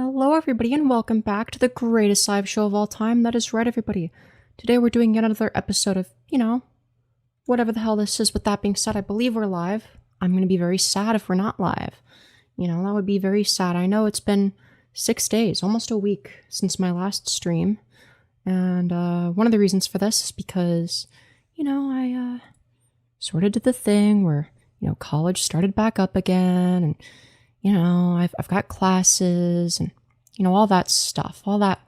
Hello, everybody, and welcome back to the greatest live show of all time. That is right, everybody. Today we're doing yet another episode of, whatever the hell this is. With that being said, I believe we're live. I'm going to be very sad if we're not live. That would be very sad. I know it's been 6 days, almost a week since my last stream. And one of the reasons for this is because, I sort of did the thing where, college started back up again, and I've got classes and, all that stuff, all that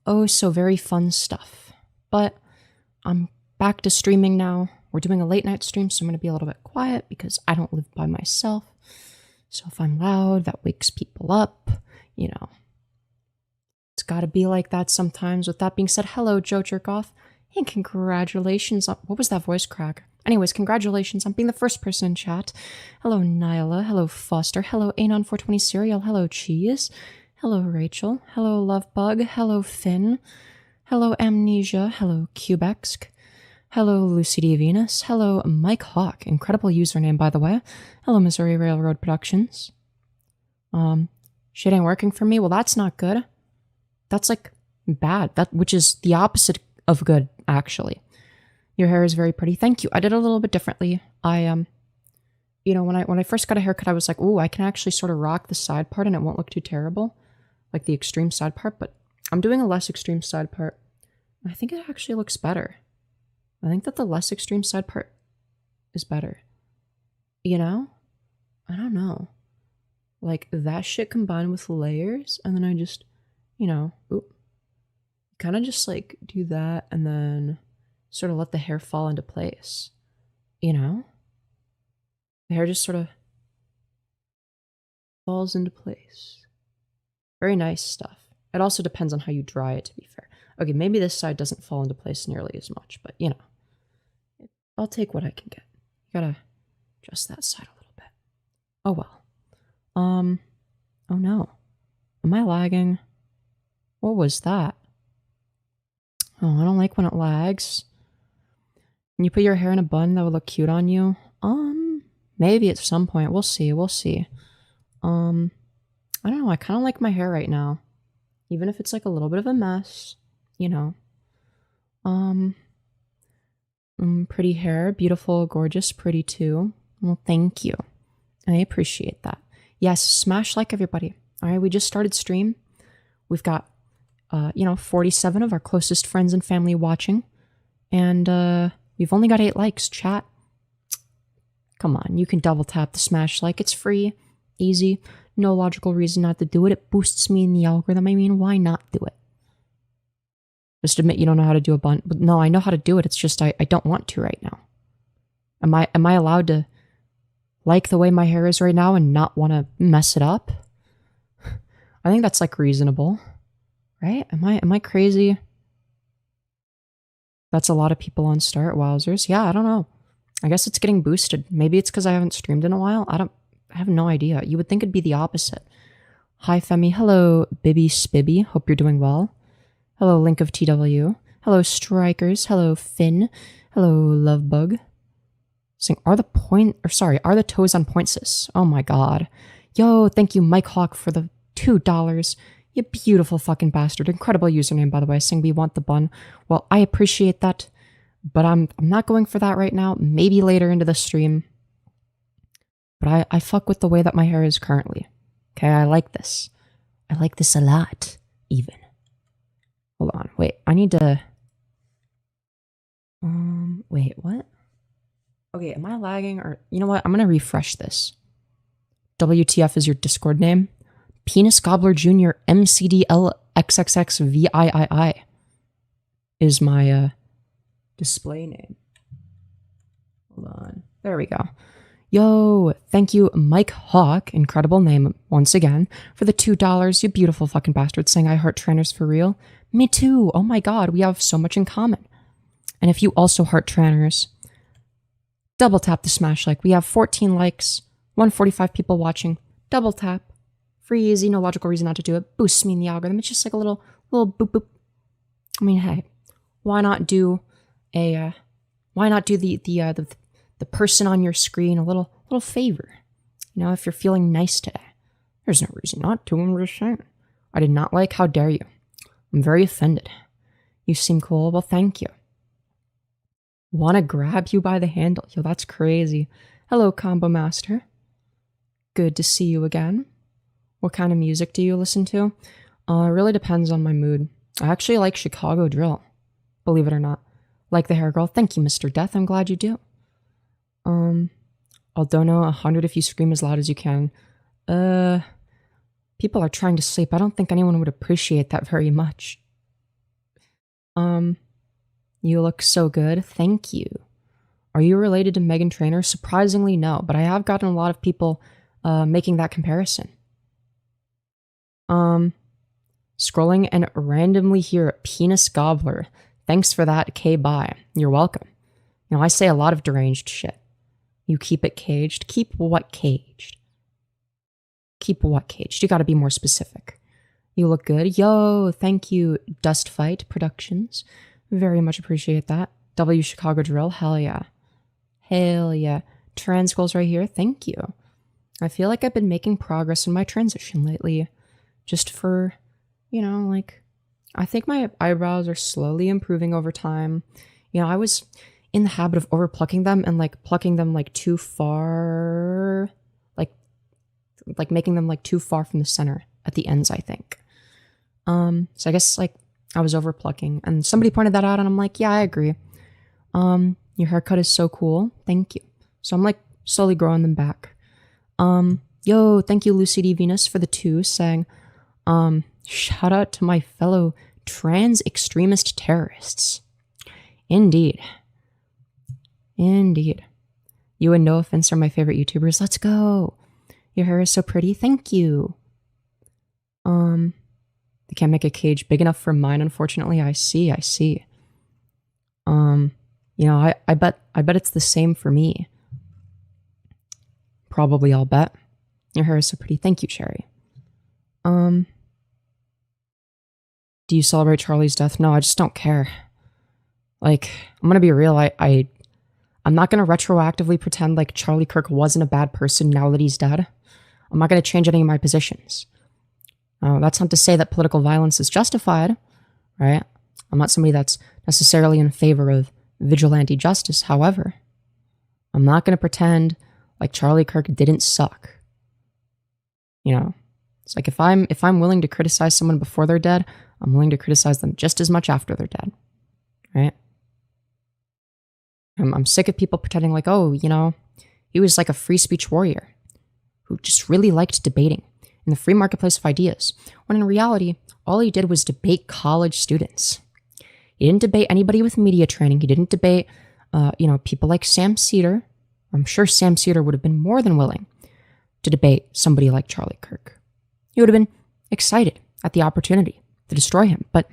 oh so very fun stuff. But I'm back to streaming now. We're doing a late night stream, so I'm going to be a little bit quiet because I don't live by myself. So if I'm loud, that wakes people up, It's got to be like that sometimes. With that being said, hello, Joe Jerkoff, and congratulations on, what was that voice crack? Anyways, congratulations on being the first person in chat. Hello, Nyla. Hello, Foster. Hello, Anon420 Cereal. Hello, Cheese. Hello, Rachel. Hello, Lovebug. Hello, Finn. Hello, Amnesia. Hello, Cubex. Hello, Lucy D. Venus. Hello, Mike Hawk. Incredible username, by the way. Hello, Missouri Railroad Productions. Shit ain't working for me. Well, that's not good. That's like bad. Which is the opposite of good, actually. Your hair is very pretty. Thank you. I did it a little bit differently. When I first got a haircut, I was like, ooh, I can actually sort of rock the side part and it won't look too terrible. Like the extreme side part, but I'm doing a less extreme side part. I think it actually looks better. I think that the less extreme side part is better. I don't know. Like that shit combined with layers, and then I just, kind of just like do that and then sort of let the hair fall into place. The hair just sort of falls into place. Very nice stuff. It also depends on how you dry it, to be fair. Okay, maybe this side doesn't fall into place nearly as much, but I'll take what I can get. You gotta adjust that side a little bit. Oh well. Oh no. Am I lagging? What was that? Oh, I don't like when it lags. Can you put your hair in a bun that would look cute on you? Maybe at some point. We'll see. I don't know. I kind of like my hair right now. Even if it's like a little bit of a mess, Pretty hair. Beautiful, gorgeous, pretty too. Well, thank you. I appreciate that. Yes, smash like, everybody. All right, we just started stream. We've got, 47 of our closest friends and family watching. And, we've only got 8 likes, chat. Come on, you can double tap the smash like. It's free, easy, no logical reason not to do it. It boosts me in the algorithm. I mean, why not do it? Just admit you don't know how to do a bun. But no, I know how to do it. It's just I don't want to right now. Am I allowed to like the way my hair is right now and not want to mess it up? I think that's like reasonable, right? Am I crazy? That's a lot of people on start. Wowzers. Yeah, I don't know. I guess it's getting boosted. Maybe it's because I haven't streamed in a while. I have no idea. You would think it'd be the opposite. Hi, Femi. Hello, Bibby Spibby. Hope you're doing well. Hello, Link of TW. Hello, Strikers. Hello, Finn. Hello, Lovebug. Are the toes on pointsis? Oh my god. Yo, thank you, Mike Hawk, for the $2. You beautiful fucking bastard. Incredible username, by the way, saying we want the bun. Well, I appreciate that, but I'm not going for that right now. Maybe later into the stream. But I fuck with the way that my hair is currently. Okay, I like this. I like this a lot, even. Hold on, wait, I need to... wait, what? Okay, am I lagging or... You know what, I'm gonna refresh this. WTF is your Discord name? Penis Gobbler Jr. MCDLXXXVIII is my, display name. Hold on, there we go. Yo, thank you, Mike Hawk, incredible name once again, for the $2, you beautiful fucking bastard, saying I heart trainers for real. Me too, oh my god, we have so much in common. And if you also heart trainers, double tap the smash like. We have 14 likes, 145 people watching. Double tap. Free, easy, no logical reason not to do it. Boosts me in the algorithm. It's just like a little boop boop. I mean, hey, why not do the person on your screen a little favor? If you're feeling nice today. There's no reason not to, I'm just saying. I did not like. How dare you? I'm very offended. You seem cool. Well, thank you. Wanna grab you by the handle? Yo, that's crazy. Hello, Combo Master. Good to see you again. What kind of music do you listen to? It really depends on my mood. I actually like Chicago drill, believe it or not. Like the hair girl. Thank you, Mr. Death. I'm glad you do. I'll dono 100 if you scream as loud as you can. People are trying to sleep. I don't think anyone would appreciate that very much. You look so good. Thank you. Are you related to Meghan Trainor? Surprisingly, no, but I have gotten a lot of people making that comparison. Scrolling and randomly hear penis gobbler. Thanks for that. K bye. You're welcome. You know, I say a lot of deranged shit. You keep it caged. Keep what caged? Keep what caged? You gotta be more specific. You look good. Yo, thank you, Dust Fight Productions. Very much appreciate that. W Chicago Drill. Hell yeah. Hell yeah. Trans goals right here. Thank you. I feel like I've been making progress in my transition lately. Just for, you know, like, I think my eyebrows are slowly improving over time. You know, I was in the habit of over plucking them and like plucking them like too far, like making them like too far from the center at the ends, I think. So I guess like I was over plucking and somebody pointed that out and I'm like, yeah, I agree. Your haircut is so cool. Thank you. So I'm like slowly growing them back. Yo, thank you, Lucy D. Venus, for the 2 saying, shout out to my fellow trans extremist terrorists. Indeed. Indeed. You and No Offense are my favorite YouTubers. Let's go. Your hair is so pretty. Thank you. They can't make a cage big enough for mine, unfortunately. I see. You know, I bet it's the same for me. Probably, I'll bet. Your hair is so pretty. Thank you, Cherry. Do you celebrate Charlie's death? No, I just don't care. Like, I'm gonna be real. I'm not gonna retroactively pretend like Charlie Kirk wasn't a bad person now that he's dead. I'm not gonna change any of my positions. That's not to say that political violence is justified, right? I'm not somebody that's necessarily in favor of vigilante justice. However, I'm not gonna pretend like Charlie Kirk didn't suck. You know, it's like if I'm willing to criticize someone before they're dead, I'm willing to criticize them just as much after they're dead, right? I'm sick of people pretending like, oh, you know, he was like a free speech warrior who just really liked debating in the free marketplace of ideas, when in reality, all he did was debate college students. He didn't debate anybody with media training. He didn't debate, you know, people like Sam Cedar. I'm sure Sam Cedar would have been more than willing to debate somebody like Charlie Kirk. He would have been excited at the opportunity to destroy him. But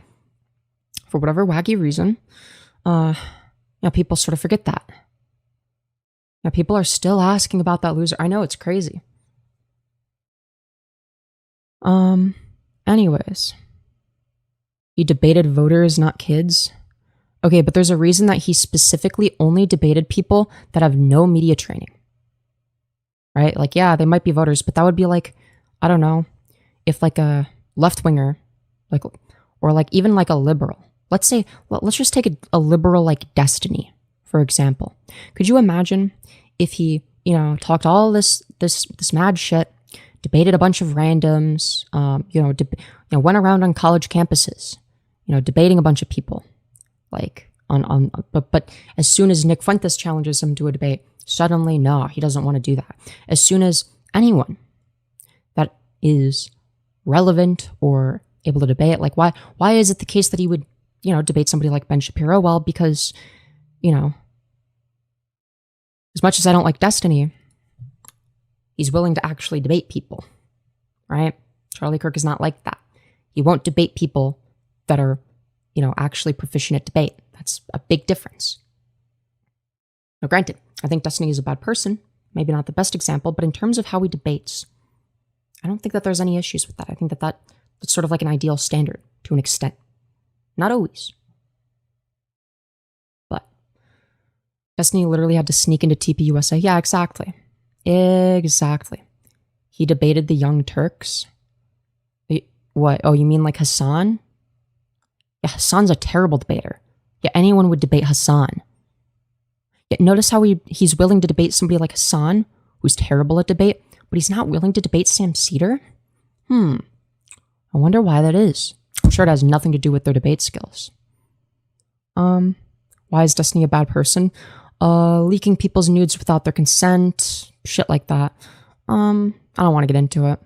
for whatever wacky reason, you know, people sort of forget that. Now, people are still asking about that loser. I know, it's crazy. Anyways. He debated voters, not kids. Okay, but there's a reason that he specifically only debated people that have no media training. Right? Like, yeah, they might be voters, but that would be like, I don't know, if like a left-winger, like, or like even like a liberal. Let's say, let's just take a liberal like Destiny, for example. Could you imagine if he, you know, talked all this mad shit, debated a bunch of randoms, you know, went around on college campuses, you know, debating a bunch of people, like but as soon as Nick Fuentes challenges him to a debate, suddenly, no, he doesn't want to do that. As soon as anyone that is relevant or able to debate, like why is it the case that he would, you know, debate somebody like Ben Shapiro? Well, because, you know, as much as I don't like Destiny, he's willing to actually debate people, right? Charlie Kirk is not like that. He won't debate people that are, you know, actually proficient at debate. That's a big difference. Now, granted, I think Destiny is a bad person, maybe not the best example, but in terms of how he debates, I don't think that there's any issues with that. I think that that's sort of like an ideal standard to an extent. Not always. But Destiny literally had to sneak into TPUSA. Yeah, exactly. Exactly. He debated the Young Turks. What? Oh, you mean like Hassan? Yeah, Hassan's a terrible debater. Yeah, anyone would debate Hassan. Yeah, notice how he's willing to debate somebody like Hassan, who's terrible at debate, but he's not willing to debate Sam Cedar? I wonder why that is. I'm sure it has nothing to do with their debate skills. Why is Destiny a bad person? Leaking people's nudes without their consent, shit like that. I don't want to get into it.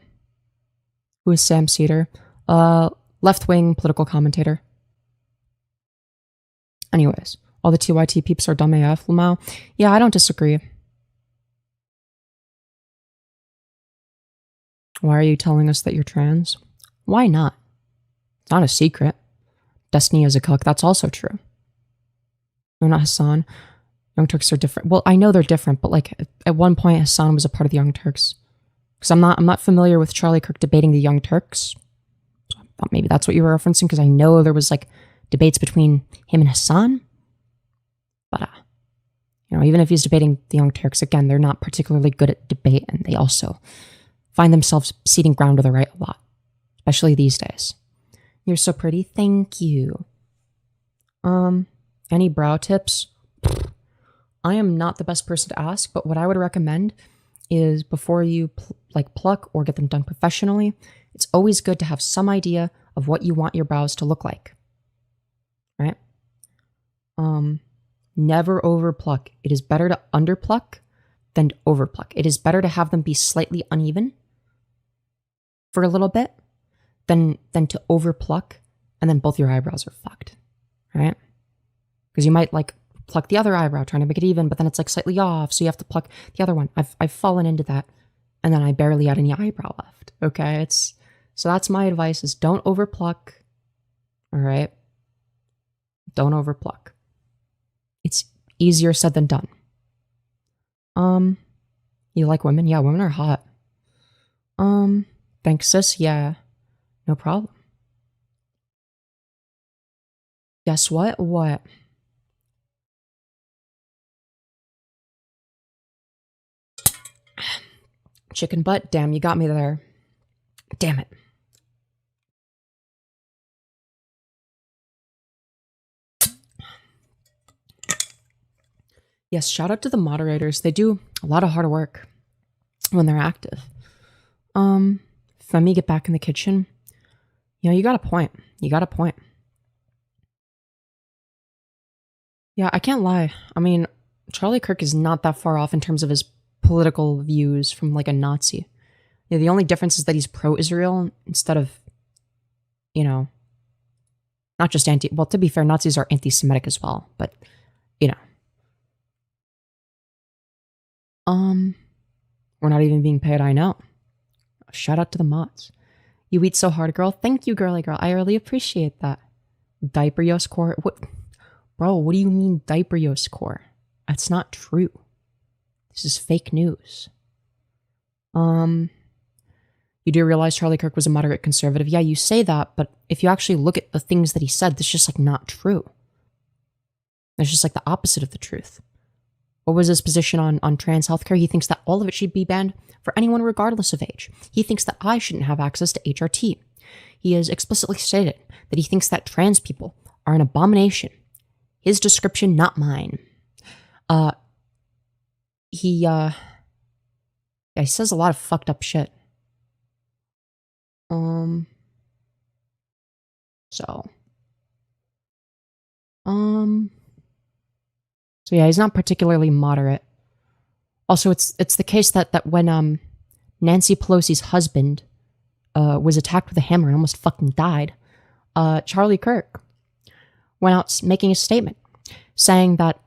Who is Sam Cedar? Left-wing political commentator. Anyways, all the TYT peeps are dumb AF, Lamau. Yeah, I don't disagree. Why are you telling us that you're trans? Why not? It's not a secret. Destiny is a cuck, that's also true. No, not Hassan. Young Turks are different. Well, I know they're different, but like at one point Hassan was a part of the Young Turks. Because I'm not familiar with Charlie Kirk debating the Young Turks. So I thought maybe that's what you were referencing, because I know there was like debates between him and Hassan. But even if he's debating the Young Turks, again, they're not particularly good at debate, and they also find themselves ceding ground to the right a lot, especially these days. You're so pretty, thank you. Any brow tips? I am not the best person to ask, but what I would recommend is before you pluck or get them done professionally, it's always good to have some idea of what you want your brows to look like. Right? Never overpluck. It is better to underpluck than to overpluck. It is better to have them be slightly uneven for a little bit than to overpluck and then both your eyebrows are fucked. Right? Because you might pluck the other eyebrow trying to make it even, but then it's slightly off, so you have to pluck the other one. I've fallen into that, and then I barely had any eyebrow left. Okay, so that's my advice: is don't overpluck. All right, don't overpluck. It's easier said than done. You like women? Yeah, women are hot. Thanks, sis. Yeah, no problem. Guess what? What? Chicken butt? Damn, you got me there. Damn it. Yes, shout out to the moderators. They do a lot of hard work when they're active. Femi, get back in the kitchen. You got a point. You got a point. Yeah, I can't lie. I mean, Charlie Kirk is not that far off in terms of his political views from a Nazi. Yeah, the only difference is that he's pro-Israel instead of, not just well, to be fair, Nazis are anti-Semitic as well, but, we're not even being paid, I know. Shout out to the mods. You eat so hard, girl. Thank you, girly girl. I really appreciate that. Diaper Yos core? What? Bro, what do you mean diaper Yos core? That's not true. This is fake news. You do realize Charlie Kirk was a moderate conservative? Yeah, you say that, but if you actually look at the things that he said, that's just not true. That's just the opposite of the truth. What was his position on trans healthcare? He thinks that all of it should be banned for anyone regardless of age. He thinks that I shouldn't have access to HRT. He has explicitly stated that he thinks that trans people are an abomination. His description, not mine. He says a lot of fucked up shit. So yeah, he's not particularly moderate. Also, it's the case that when Nancy Pelosi's husband was attacked with a hammer and almost fucking died, Charlie Kirk went out making a statement saying that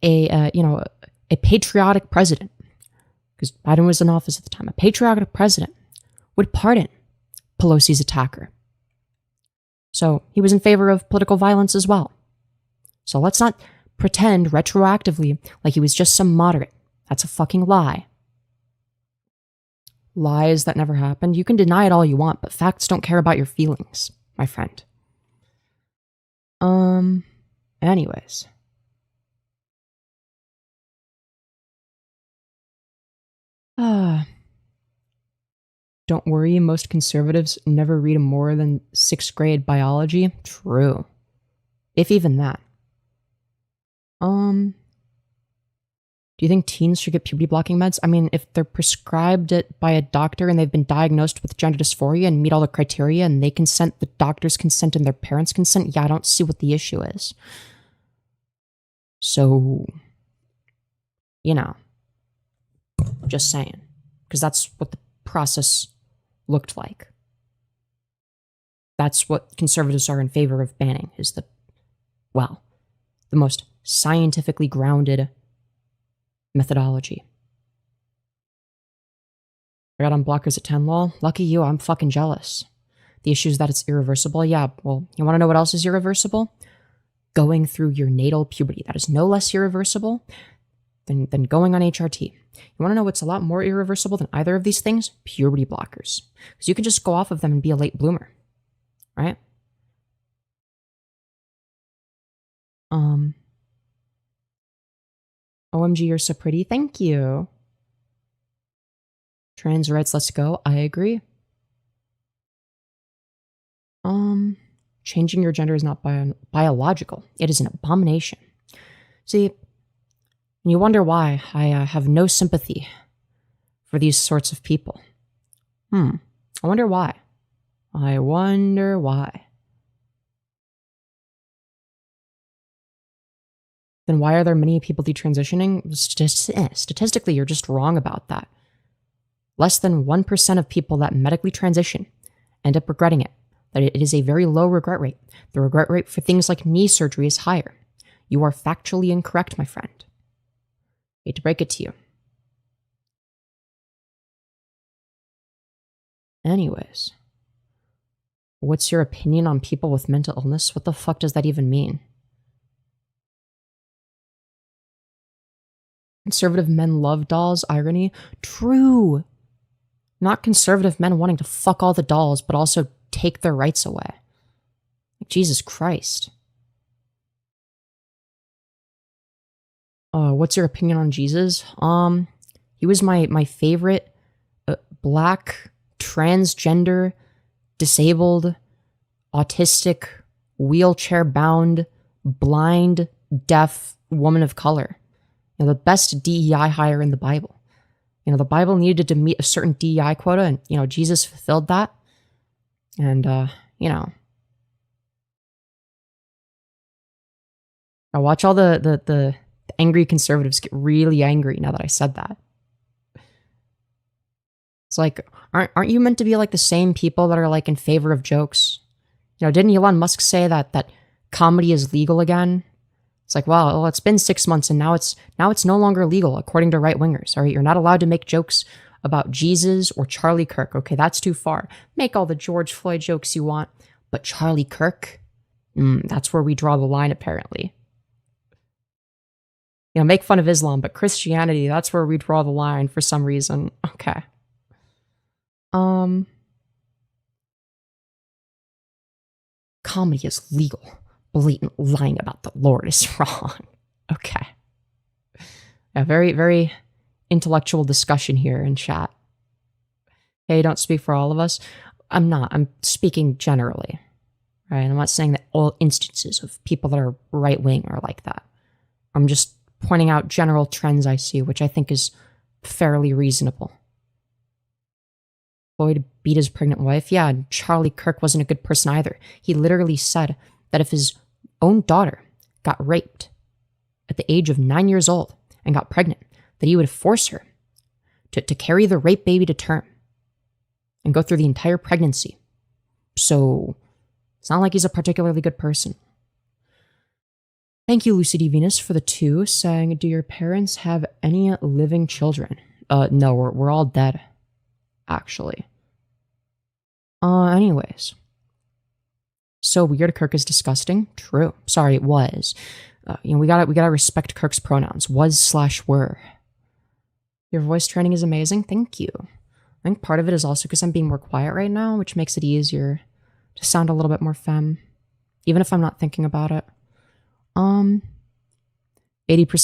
a patriotic president, because Biden was in office at the time, a patriotic president would pardon Pelosi's attacker. So he was in favor of political violence as well. So let's not pretend retroactively like he was just some moderate. That's a fucking lie. Lies that never happened. You can deny it all you want, but facts don't care about your feelings, my friend. Anyways. Don't worry, most conservatives never read more than 6th grade biology. True. If even that. Do you think teens should get puberty blocking meds? I mean, if they're prescribed it by a doctor and they've been diagnosed with gender dysphoria and meet all the criteria and they consent, the doctor's consent and their parents' consent, yeah, I don't see what the issue is. So, just saying. Because that's what the process looked like. That's what conservatives are in favor of banning, is the most scientifically grounded methodology. I got on blockers at 10 lol. Lucky you, I'm fucking jealous. The issue is that it's irreversible. Yeah, well, you want to know what else is irreversible? Going through your natal puberty. That is no less irreversible than going on HRT. You want to know what's a lot more irreversible than either of these things? Puberty blockers. Because you can just go off of them and be a late bloomer. Right? OMG, you're so pretty. Thank you. Trans rights, let's go. I agree. Changing your gender is not biological. It is an abomination. See, and you wonder why I have no sympathy for these sorts of people. I wonder why. I wonder why. Then why are there many people detransitioning? Statistically, you're just wrong about that. Less than 1% of people that medically transition end up regretting it. That it is a very low regret rate. The regret rate for things like knee surgery is higher. You are factually incorrect, my friend. Hate to break it to you. Anyways, what's your opinion on people with mental illness? What the fuck does that even mean? Conservative men love dolls, irony. True. Not conservative men wanting to fuck all the dolls, but also take their rights away. Like, Jesus Christ. What's your opinion on Jesus? He was my favorite black, transgender, disabled, autistic, wheelchair-bound, blind, deaf woman of color. The best DEI hire in the Bible. The Bible needed to meet a certain DEI quota, and, Jesus fulfilled that. And, I watch all the angry conservatives get really angry now that I said that. It's like, aren't you meant to be like the same people that are like in favor of jokes? Didn't Elon Musk say that comedy is legal again? It's like, well, it's been 6 months and now it's no longer legal according to right-wingers. All right, you're not allowed to make jokes about Jesus or Charlie Kirk. Okay, that's too far. Make all the George Floyd jokes you want, but Charlie Kirk, that's where we draw the line apparently. Make fun of Islam, but Christianity, that's where we draw the line for some reason. Okay. Comedy is legal. Blatant lying about the Lord is wrong. Okay. Yeah, very, very intellectual discussion here in chat. Hey, don't speak for all of us. I'm not. I'm speaking generally. Right? I'm not saying that all instances of people that are right-wing are like that. I'm just pointing out general trends I see, which I think is fairly reasonable. Floyd beat his pregnant wife. Yeah, and Charlie Kirk wasn't a good person either. He literally said that if his own daughter got raped at the age of 9 years old and got pregnant, that he would force her to carry the rape baby to term and go through the entire pregnancy. So it's not like he's a particularly good person. Thank you, Lucy D. Venus, for the 2, saying, do your parents have any living children? No, we're all dead, actually. Anyways. So weird, Kirk is disgusting. True. Sorry, it was. We gotta respect Kirk's pronouns. Was/were. Your voice training is amazing. Thank you. I think part of it is also because I'm being more quiet right now, which makes it easier to sound a little bit more femme, even if I'm not thinking about it. 80%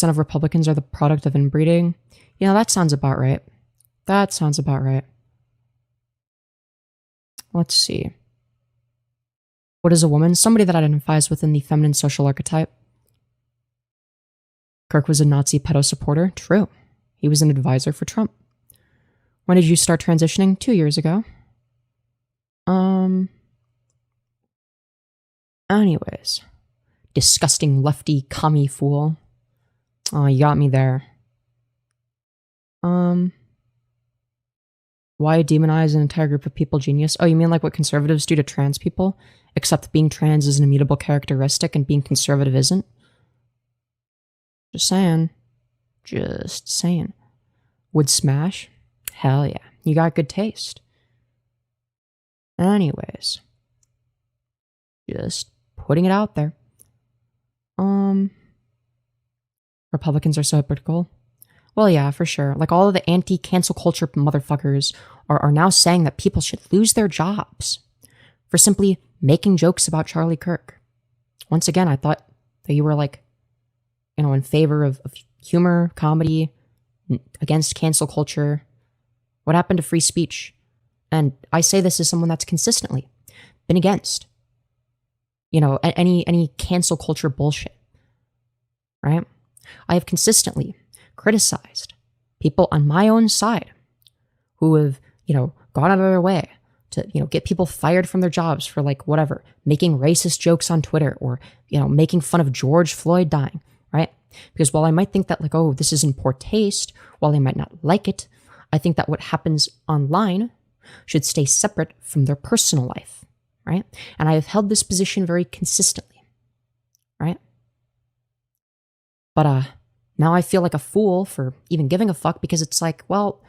of Republicans are the product of inbreeding. That sounds about right. That sounds about right. Let's see. What is a woman? Somebody that identifies within the feminine social archetype. Kirk was a Nazi pedo supporter. True. He was an advisor for Trump. When did you start transitioning? 2 years ago. Anyways. Disgusting lefty commie fool. Oh, you got me there. Why demonize an entire group of people, genius? Oh, you mean like what conservatives do to trans people? Except being trans is an immutable characteristic and being conservative isn't? Just saying. Just saying. Would smash? Hell yeah. You got good taste. Anyways. Just putting it out there. Republicans are so hypocritical. Well, yeah, for sure. Like all of the anti-cancel culture motherfuckers are now saying that people should lose their jobs for simply making jokes about Charlie Kirk. Once again, I thought that you were like, you know, in favor of humor, comedy, against cancel culture. What happened to free speech? And I say this as someone that's consistently been against, you know, any cancel culture bullshit, right? I have consistently criticized people on my own side who have, you know, gone out of their way to, you know, get people fired from their jobs for like whatever, making racist jokes on Twitter or, you know, making fun of George Floyd dying, right? Because while I might think that like, oh, this is in poor taste, while I might not like it, I think that what happens online should stay separate from their personal life, right? And I have held this position very consistently, right? But now I feel like a fool for even giving a fuck because it's like, well,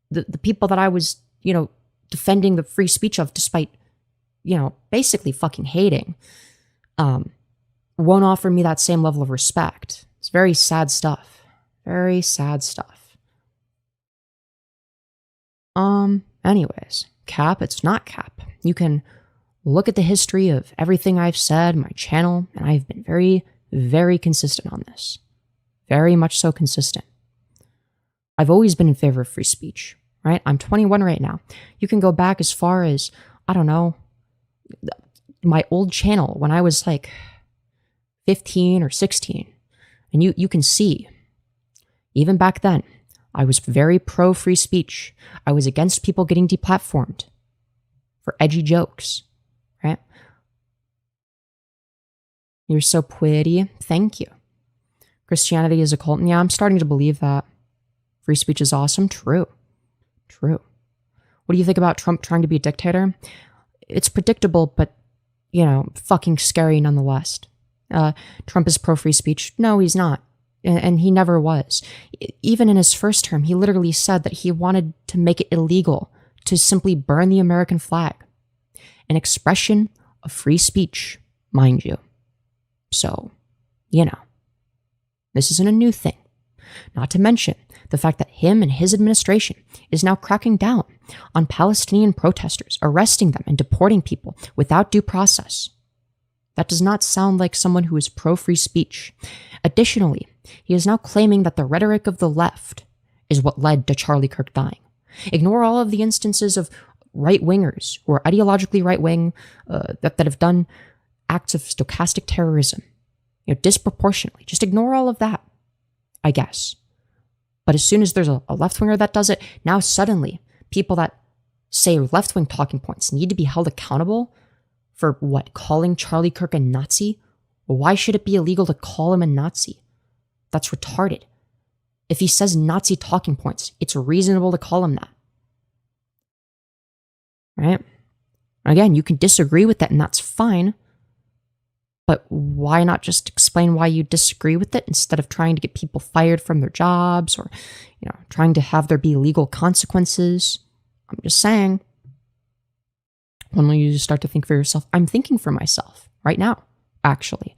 the people that I was, you know, defending the free speech of despite, you know, basically fucking hating, won't offer me that same level of respect. It's very sad stuff. Very sad stuff. Anyways, cap, it's not cap. You can look at the history of everything I've said, my channel, and I've been very, very consistent on this. Very much so consistent. I've always been in favor of free speech, right? I'm 21 right now. You can go back as far as, I don't know, my old channel when I was like 15 or 16. And you can see, even back then, I was very pro free speech. I was against people getting deplatformed for edgy jokes, right? You're so pretty. Thank you. Christianity is a cult. And yeah, I'm starting to believe that. Free speech is awesome. True. True. What do you think about Trump trying to be a dictator? It's predictable, but, you know, fucking scary nonetheless. Trump is pro-free speech. No, he's not. And he never was. Even in his first term, he literally said that he wanted to make it illegal to simply burn the American flag. An expression of free speech, mind you. So, you know, this isn't a new thing. Not to mention the fact that him and his administration is now cracking down on Palestinian protesters, arresting them and deporting people without due process. That does not sound like someone who is pro-free speech. Additionally, he is now claiming that the rhetoric of the left is what led to Charlie Kirk dying. Ignore all of the instances of right-wingers who are ideologically right-wing that have done acts of stochastic terrorism, you know, disproportionately. Just ignore all of that, I guess. But as soon as there's a left-winger that does it, now suddenly people that say left-wing talking points need to be held accountable for what? Calling Charlie Kirk a Nazi? Well, why should it be illegal to call him a Nazi? That's retarded. If he says Nazi talking points, it's reasonable to call him that. Right? Again, you can disagree with that and that's fine. But why not just explain why you disagree with it instead of trying to get people fired from their jobs or, you know, trying to have there be legal consequences? I'm just saying. When will you start to think for yourself? I'm thinking for myself right now, actually.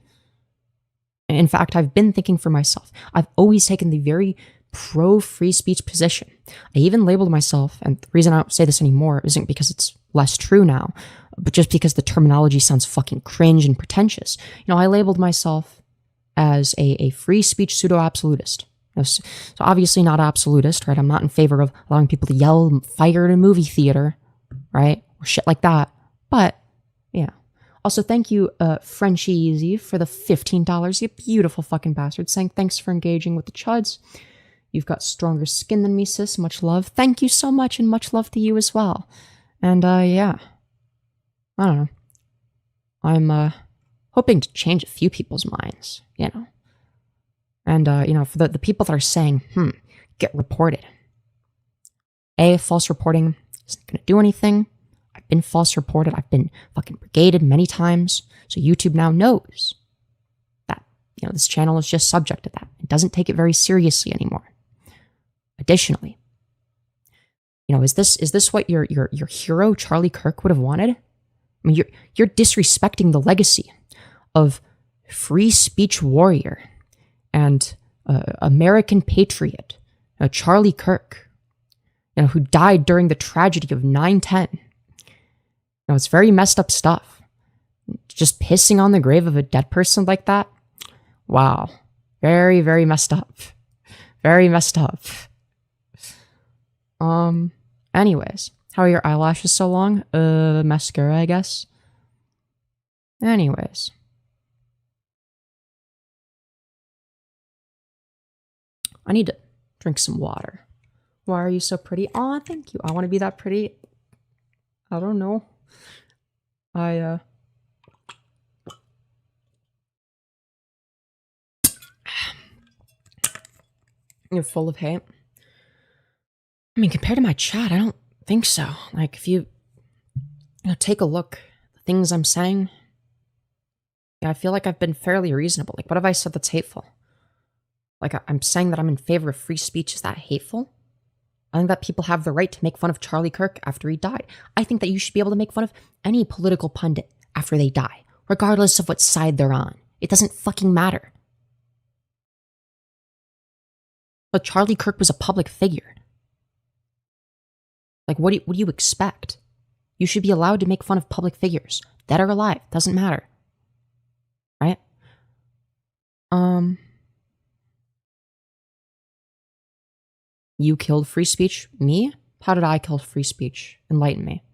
In fact, I've been thinking for myself. I've always taken the very pro-free speech position. I even labeled myself, and the reason I don't say this anymore isn't because it's less true now, but just because the terminology sounds fucking cringe and pretentious. You know, I labeled myself as a free speech pseudo-absolutist. So obviously not absolutist, right? I'm not in favor of allowing people to yell fire in a movie theater, right? or shit like that. But yeah. Also, thank you, Frenchie for the $15. You beautiful fucking bastard. Saying thanks for engaging with the chuds. You've got stronger skin than me, sis. Much love. Thank you so much, and much love to you as well. And yeah. I don't know. I'm hoping to change a few people's minds, you know. And for the people that are saying, get reported. False reporting isn't gonna do anything. I've been false reported. I've been fucking brigaded many times. So YouTube now knows that, this channel is just subject to that. It doesn't take it very seriously anymore. Additionally, is this what your hero Charlie Kirk would have wanted? I mean, you're disrespecting the legacy of free speech warrior and American patriot Charlie Kirk, who died during the tragedy of 9/11. It's very messed up stuff. Just pissing on the grave of a dead person like that? Wow. Very, very messed up. Very messed up. Anyways, how are your eyelashes so long? Mascara, I guess. Anyways. I need to drink some water. Why are you so pretty? Aw, thank you. I want to be that pretty. I don't know. You're full of hate. I mean, compared to my chat, I don't think so. Like, if you take a look at the things I'm saying, I feel like I've been fairly reasonable. Like, what have I said that's hateful? Like, I'm saying that I'm in favor of free speech. Is that hateful? I think that people have the right to make fun of Charlie Kirk after he died. I think that you should be able to make fun of any political pundit after they die, regardless of what side they're on. It doesn't fucking matter. But Charlie Kirk was a public figure. Like, what do you expect? You should be allowed to make fun of public figures, dead or alive, doesn't matter. Right? You killed free speech? Me? How did I kill free speech? Enlighten me.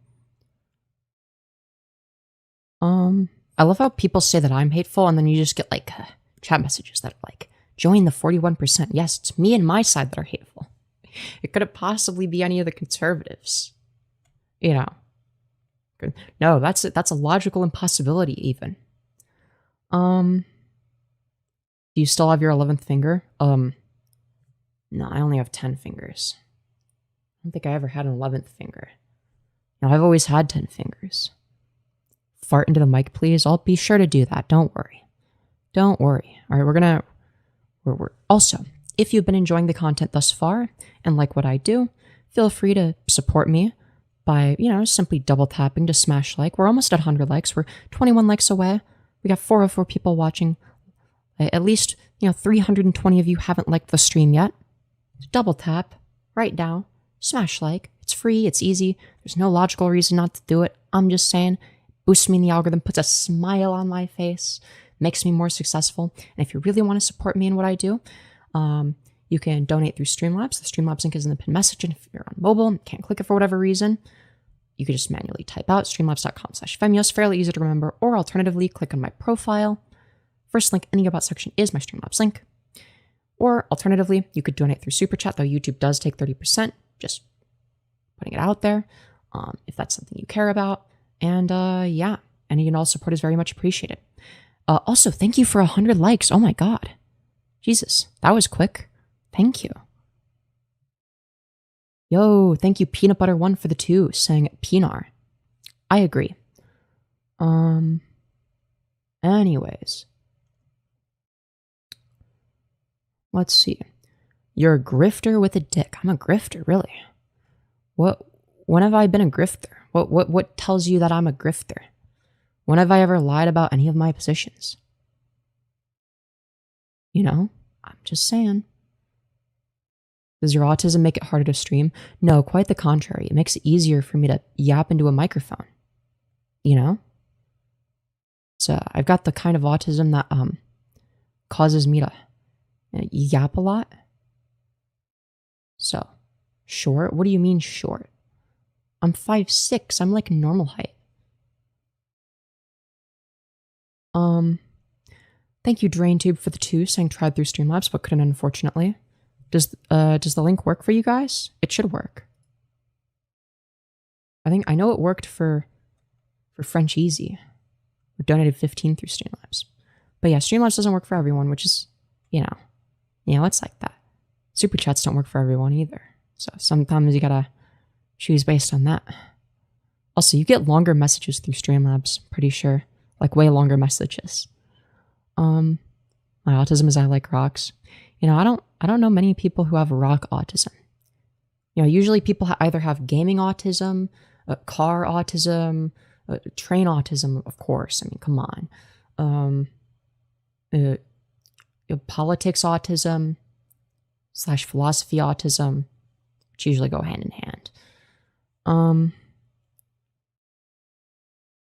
I love how people say that I'm hateful, and then you just get like chat messages that are like, join the 41%. Yes, it's me and my side that are hateful. It couldn't possibly be any of the conservatives. No, that's a logical impossibility even. Do you still have your 11th finger? No, I only have 10 fingers. I don't think I ever had an 11th finger. No, I've always had 10 fingers. Fart into the mic, please. I'll be sure to do that. Don't worry. Don't worry. All right, we're also, if you've been enjoying the content thus far and like what I do, feel free to support me by, simply double tapping to smash like. We're almost at 100 likes. We're 21 likes away. We got 404 people watching. At least, 320 of you haven't liked the stream yet. Double tap right now, smash like. It's free, it's easy. There's no logical reason not to do it. I'm just saying, boosts me in the algorithm, puts a smile on my face, makes me more successful. And if you really want to support me in what I do, you can donate through Streamlabs. The Streamlabs link is in the pinned message, and if you're on mobile and can't click it for whatever reason, you could just manually type out streamlabs.com/Femyoz, fairly easy to remember, or alternatively, click on my profile. First link in the About section is my Streamlabs link. Or alternatively, you could donate through Super Chat, though YouTube does take 30%, just putting it out there, if that's something you care about. And yeah, any and all support is very much appreciated. Also, thank you for 100 likes. Oh my God. Jesus, that was quick. Thank you. Yo, thank you, Peanut Butter 1 for the 2, saying Pinar. I agree. Anyways. Let's see. You're a grifter with a dick. I'm a grifter, really. When have I been a grifter? What tells you that I'm a grifter? When have I ever lied about any of my positions? I'm just saying. Does your autism make it harder to stream? No, quite the contrary. It makes it easier for me to yap into a microphone. So I've got the kind of autism that causes me to yap a lot. So, short? What do you mean short? I'm 5'6". I'm like normal height. Thank you, DrainTube, for the 2, saying tried through Streamlabs, but couldn't, unfortunately. Does the link work for you guys? It should work. I know it worked for French Easy, who donated 15 through Streamlabs. But yeah, Streamlabs doesn't work for everyone, which is, it's like that. Super chats don't work for everyone either. So sometimes you gotta choose based on that. Also, you get longer messages through Streamlabs, pretty sure. Like way longer messages. My autism is I like rocks. I don't know many people who have rock autism. Usually people either have gaming autism, car autism, train autism, of course. I mean, come on. Politics autism / philosophy autism, which usually go hand in hand.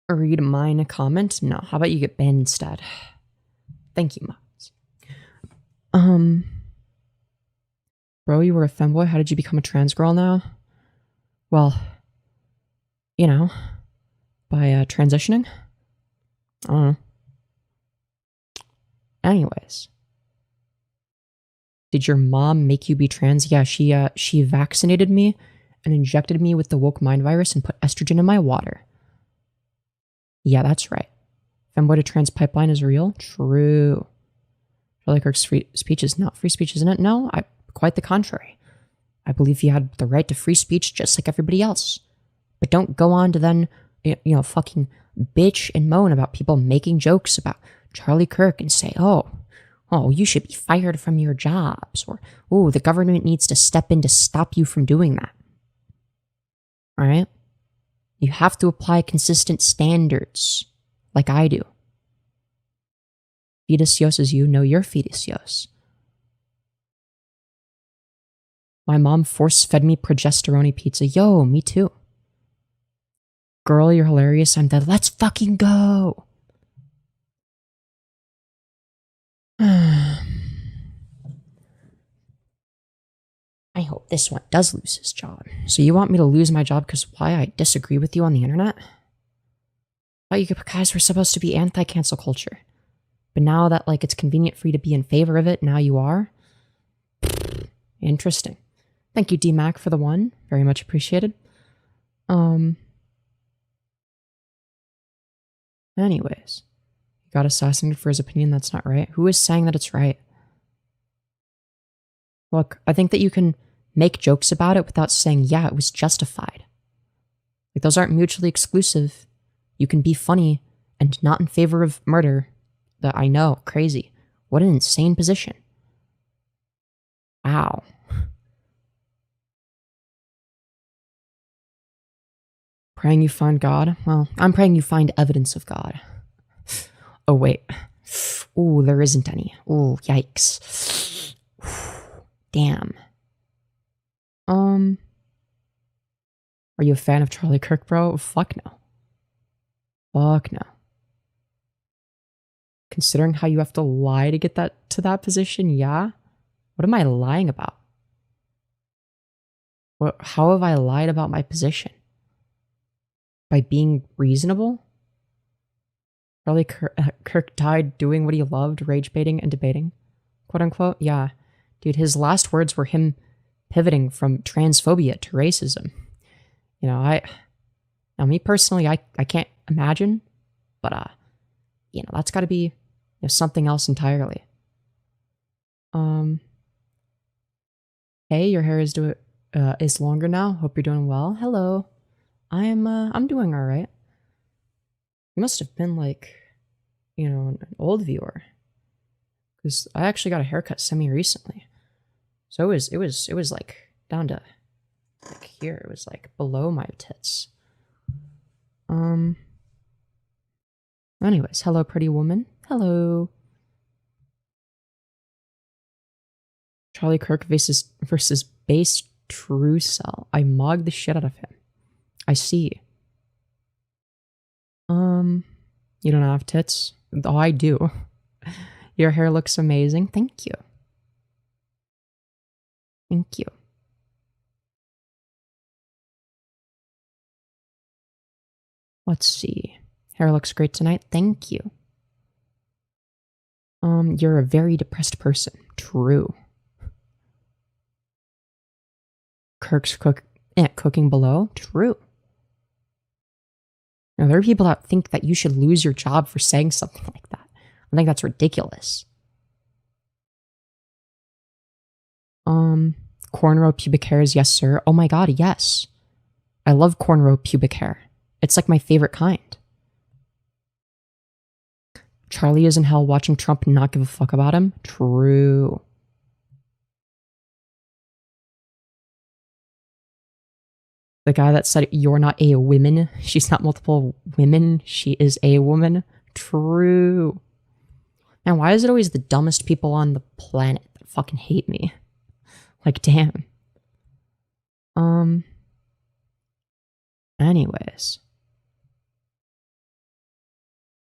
Read mine comment? No. How about you get banned instead? Thank you, mods. Bro, you were a femboy. How did you become a trans girl now? Well, by transitioning. I don't know. Anyways. Did your mom make you be trans? Yeah, she vaccinated me and injected me with the woke mind virus and put estrogen in my water. Yeah, that's right. Femboy to trans pipeline is real? True. Charlie Kirk's free speech is not free speech, isn't it? No, quite the contrary. I believe he had the right to free speech just like everybody else. But don't go on to then, fucking bitch and moan about people making jokes about Charlie Kirk and say, oh, you should be fired from your jobs, or, oh, the government needs to step in to stop you from doing that. All right? You have to apply consistent standards, like I do. Fetus Yos is you, know you're Fetus Yos. My mom force-fed me progesterone pizza. Yo, me too. Girl, you're hilarious. I'm dead. Let's fucking go. I hope this one does lose his job. So you want me to lose my job because why? I disagree with you on the internet? I thought you guys were supposed to be anti-cancel culture. But now that it's convenient for you to be in favor of it, now you are? Interesting. Thank you, DMAC, for the 1. Very much appreciated. Anyways. He got assassinated for his opinion. That's not right. Who is saying that it's right? Look, I think that you can make jokes about it without saying, yeah, it was justified. Those aren't mutually exclusive. You can be funny and not in favor of murder. I know, crazy. What an insane position. Wow. Praying you find God? Well, I'm praying you find evidence of God. Oh, wait. Ooh, there isn't any. Ooh, yikes. Damn. Are you a fan of Charlie Kirk, bro? Fuck no. Fuck no. Considering how you have to lie to get to that position, yeah? What am I lying about? How have I lied about my position? By being reasonable? Charlie Kirk died doing what he loved, rage baiting and debating, quote unquote. Yeah. Dude, his last words were him pivoting from transphobia to racism. Now me personally, I can't imagine, but that's got to be something else entirely. Hey, your hair is longer now. Hope you're doing well. Hello. I'm doing all right. You must have been an old viewer, because I actually got a haircut semi recently. So it was down to here. It was below my tits. Anyways, hello, pretty woman. Hello. Charlie Kirk versus base true cell. I mogged the shit out of him. I see. You don't have tits? Oh, I do. Your hair looks amazing. Thank you. Thank you. Let's see. Hair looks great tonight. Thank you. You're a very depressed person. True. Kirk's cooking below. True. Now, there are people that think that you should lose your job for saying something like that. I think that's ridiculous. Cornrow pubic hairs, yes, sir. Oh my god, yes. I love cornrow pubic hair. It's like my favorite kind. Charlie is in hell watching Trump not give a fuck about him. True. The guy that said, you're not a woman. She's not multiple women. She is a woman. True. Man, why is it always the dumbest people on the planet that fucking hate me? Like, damn. Anyways.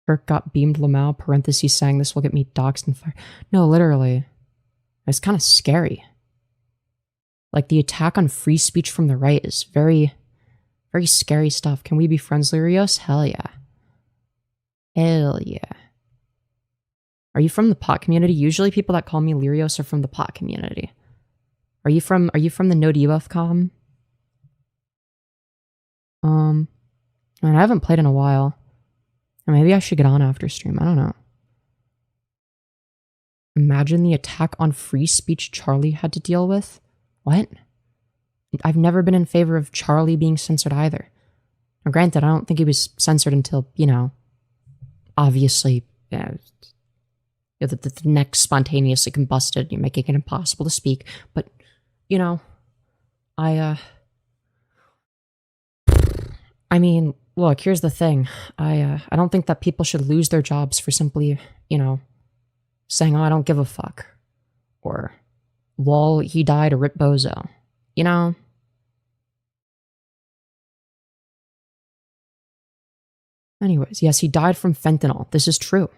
Kirk got beamed Lamau, parentheses, saying this will get me doxxed and fired. No, literally. It's kind of scary. Like, the attack on free speech from the right is very, very scary stuff. Can we be friends, Lyrios? Hell yeah. Hell yeah. Are you from the pot community? Usually people that call me Lyrios are from the pot community. Are you from the no debuff com? I haven't played in a while. Or maybe I should get on after stream. I don't know. Imagine the attack on free speech Charlie had to deal with. What? I've never been in favor of Charlie being censored either. Now, granted, I don't think he was censored until, you know, obviously, the neck spontaneously combusted, making it impossible to speak. But, you know, I mean, look, here's the thing. I don't think that people should lose their jobs for simply, you know, saying, oh, I don't give a fuck. Or, lol, he died a rip bozo. You know? Anyways, yes, he died from fentanyl. This is true.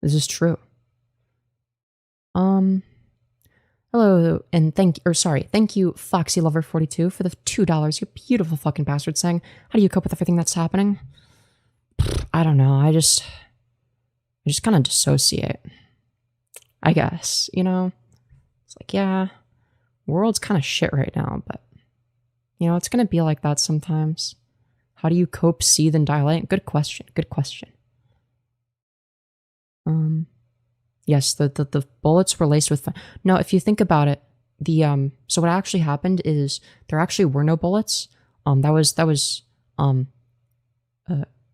This is true. Hello, and thank you, FoxyLover42 for the $2. You beautiful fucking bastard, saying, how do you cope with everything that's happening? I don't know, I just kind of dissociate. I guess, you know? It's like, yeah, world's kind of shit right now, but, you know, it's gonna be like that sometimes. How do you cope, seethe, and dilate? Good question, good question. Yes, the bullets were laced with... No, if you think about it, so what actually happened is there actually were no bullets. That was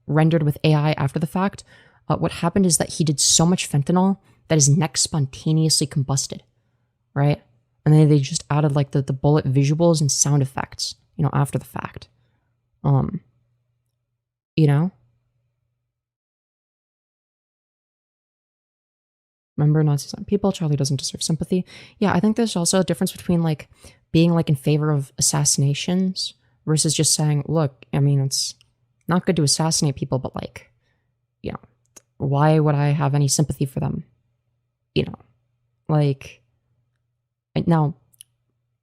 rendered with AI after the fact. What happened is that he did so much fentanyl that his neck spontaneously combusted, right? And then they just added like the bullet visuals and sound effects, you know, after the fact. You know? Remember, Nazis aren't people. Charlie doesn't deserve sympathy. Yeah, I think there's also a difference between like being like in favor of assassinations versus just saying, look, I mean, it's not good to assassinate people, but like, you know, why would I have any sympathy for them? You know, like, now,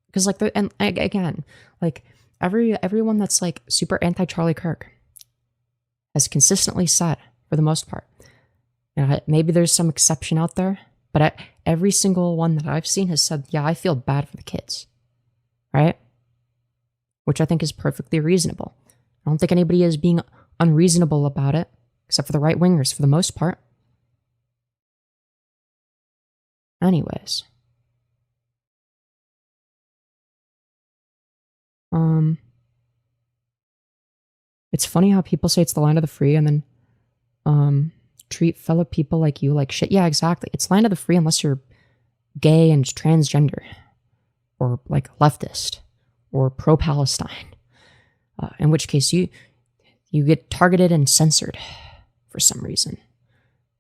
because like, and again, like everyone that's like super anti-Charlie Kirk has consistently said, for the most part, maybe there's some exception out there, but every single one that I've seen has said, yeah, I feel bad for the kids, right? Which I think is perfectly reasonable. I don't think anybody is being unreasonable about it, except for the right-wingers for the most part. Anyways. It's funny how people say it's the land of the free and then, treat fellow people like you like shit. Yeah, exactly. It's land of the free unless you're gay and transgender or like leftist or pro-Palestine. In which case you get targeted and censored for some reason.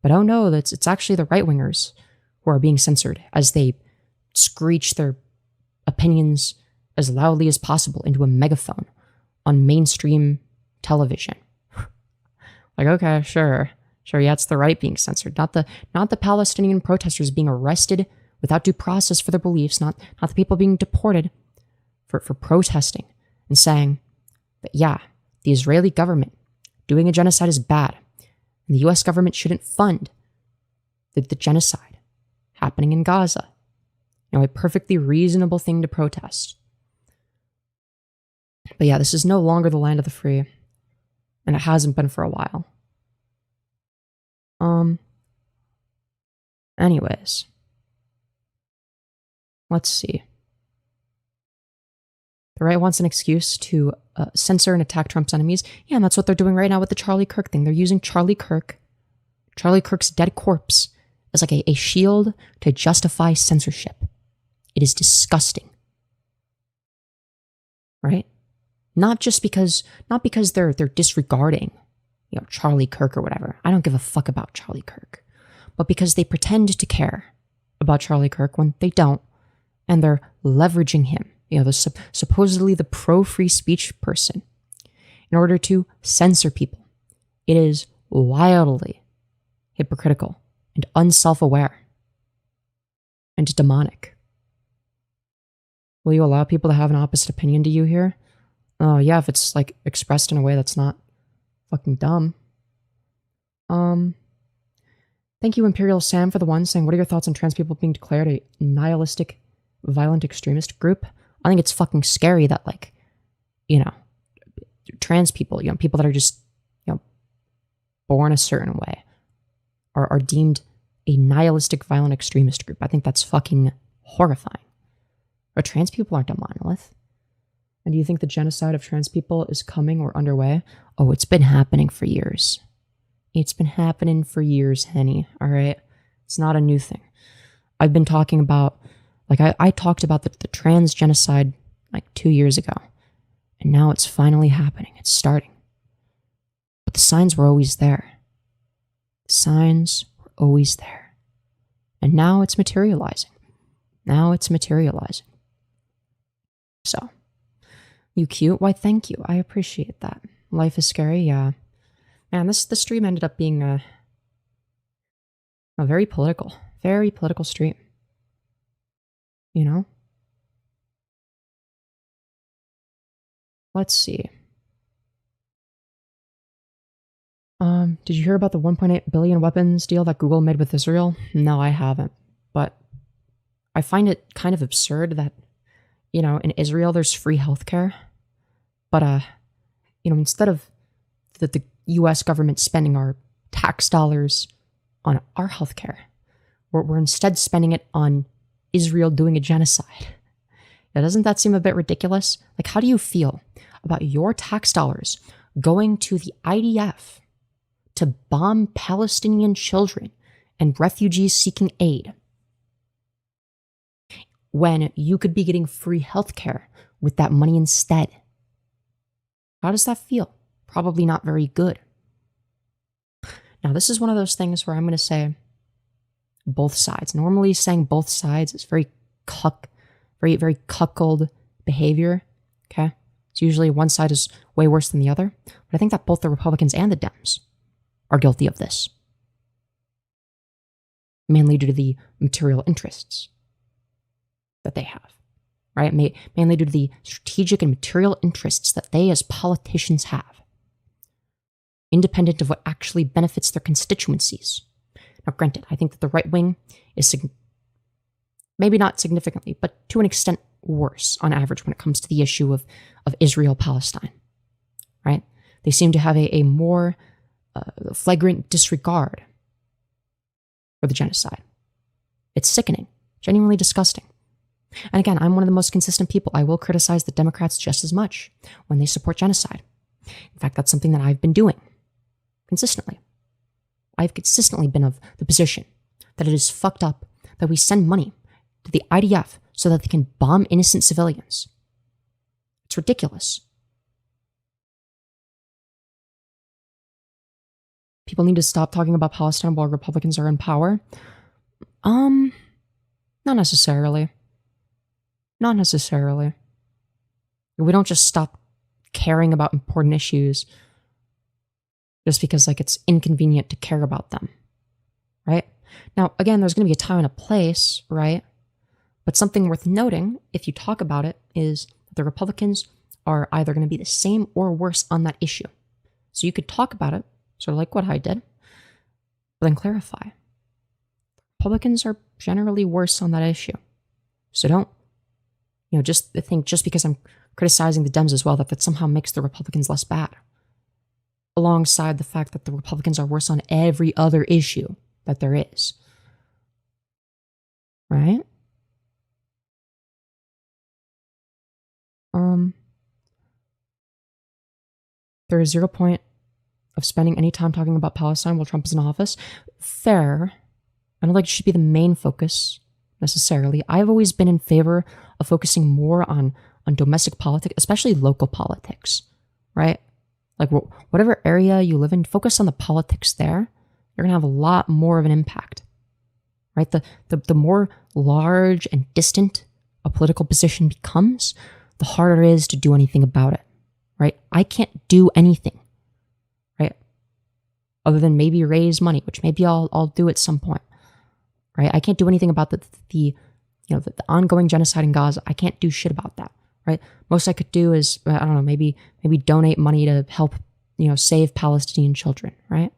But oh no, it's actually the right-wingers who are being censored as they screech their opinions as loudly as possible into a megaphone on mainstream television. Like, okay, sure, yeah, it's the right being censored, not the Palestinian protesters being arrested without due process for their beliefs, not the people being deported for protesting and saying that, yeah, the Israeli government doing a genocide is bad, and the US government shouldn't fund the genocide happening in Gaza. A perfectly reasonable thing to protest. But yeah, this is no longer the land of the free, and it hasn't been for a while. Anyways, let's see. The right wants an excuse to censor and attack Trump's enemies. Yeah, and that's what they're doing right now with the Charlie Kirk thing. They're using Charlie Kirk's dead corpse, as like a shield to justify censorship. It is disgusting. Right? Not because they're disregarding, Charlie Kirk or whatever. I don't give a fuck about Charlie Kirk. But because they pretend to care about Charlie Kirk when they don't, and they're leveraging him, supposedly the pro-free speech person, in order to censor people. It is wildly hypocritical and unself-aware and demonic. Will you allow people to have an opposite opinion to you here? Oh, yeah, if it's like expressed in a way that's not fucking dumb. Thank you, Imperial Sam, for the one saying, what are your thoughts on trans people being declared a nihilistic, violent extremist group? I think it's fucking scary that, like, trans people, people that are just, born a certain way are deemed a nihilistic, violent extremist group. I think that's fucking horrifying. But trans people aren't a monolith. And do you think the genocide of trans people is coming or underway? Oh, it's been happening for years. It's been happening for years, Henny, all right? It's not a new thing. I've been talking about, like, I talked about the trans genocide, like, 2 years ago. And now it's finally happening. It's starting. But the signs were always there. The signs were always there. And now it's materializing. So, you cute? Why, thank you. I appreciate that. Life is scary, yeah. Man, the stream ended up being a very political stream. Let's see. Did you hear about the 1.8 billion weapons deal that Google made with Israel? No, I haven't. But I find it kind of absurd that, in Israel there's free healthcare. But, instead of the US government spending our tax dollars on our healthcare, we're instead spending it on Israel doing a genocide. Now, doesn't that seem a bit ridiculous? Like, how do you feel about your tax dollars going to the IDF to bomb Palestinian children and refugees seeking aid, when you could be getting free healthcare with that money instead? How does that feel? Probably not very good. Now, this is one of those things where I'm going to say both sides. Normally, saying both sides is very cuckold behavior. Okay, it's usually one side is way worse than the other. But I think that both the Republicans and the Dems are guilty of this, mainly due to the material interests that they have. Right? Mainly due to the strategic and material interests that they as politicians have, independent of what actually benefits their constituencies. Now, granted, I think that the right wing is maybe not significantly, but to an extent worse on average when it comes to the issue of Israel-Palestine. Right? They seem to have a more flagrant disregard for the genocide. It's sickening, genuinely disgusting. And again, I'm one of the most consistent people. I will criticize the Democrats just as much when they support genocide. In fact, that's something that I've been doing consistently. I've consistently been of the position that it is fucked up that we send money to the IDF so that they can bomb innocent civilians. It's ridiculous. People need to stop talking about Palestine while Republicans are in power. Not necessarily. Not necessarily. We don't just stop caring about important issues just because, like, it's inconvenient to care about them, right? Now, again, there's going to be a time and a place, right? But something worth noting, if you talk about it, is that the Republicans are either going to be the same or worse on that issue. So you could talk about it, sort of like what I did, but then clarify. Republicans are generally worse on that issue. So don't, just think just because I'm criticizing the Dems as well, that somehow makes the Republicans less bad. Alongside the fact that the Republicans are worse on every other issue that there is. Right? There is 0 point of spending any time talking about Palestine while Trump is in office. Fair. I don't think it should be the main focus necessarily. I've always been in favor of focusing more on domestic politics, especially local politics, right? Like whatever area you live in, focus on the politics there. You're going to have a lot more of an impact, right? The more large and distant a political position becomes, the harder it is to do anything about it, right? I can't do anything, right? Other than maybe raise money, which maybe I'll do at some point, right? I can't do anything about the ongoing genocide in Gaza. I can't do shit about that, right? Most I could do is, I don't know, maybe donate money to help, save Palestinian children, right?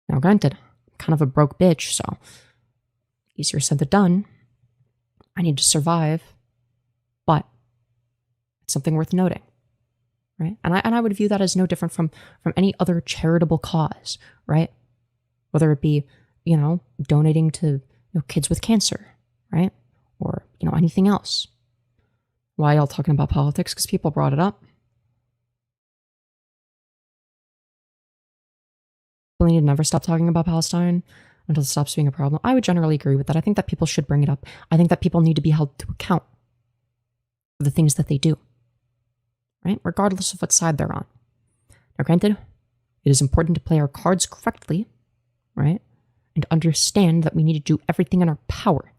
Now, granted, I'm kind of a broke bitch, so easier said than done. I need to survive, but it's something worth noting, right? And I would view that as no different from any other charitable cause, right? Whether it be, donating to kids with cancer, right? Or, anything else. Why y'all talking about politics? Because people brought it up. People need to never stop talking about Palestine until it stops being a problem. I would generally agree with that. I think that people should bring it up. I think that people need to be held to account for the things that they do, right? Regardless of what side they're on. Now, granted, it is important to play our cards correctly, right? And understand that we need to do everything in our power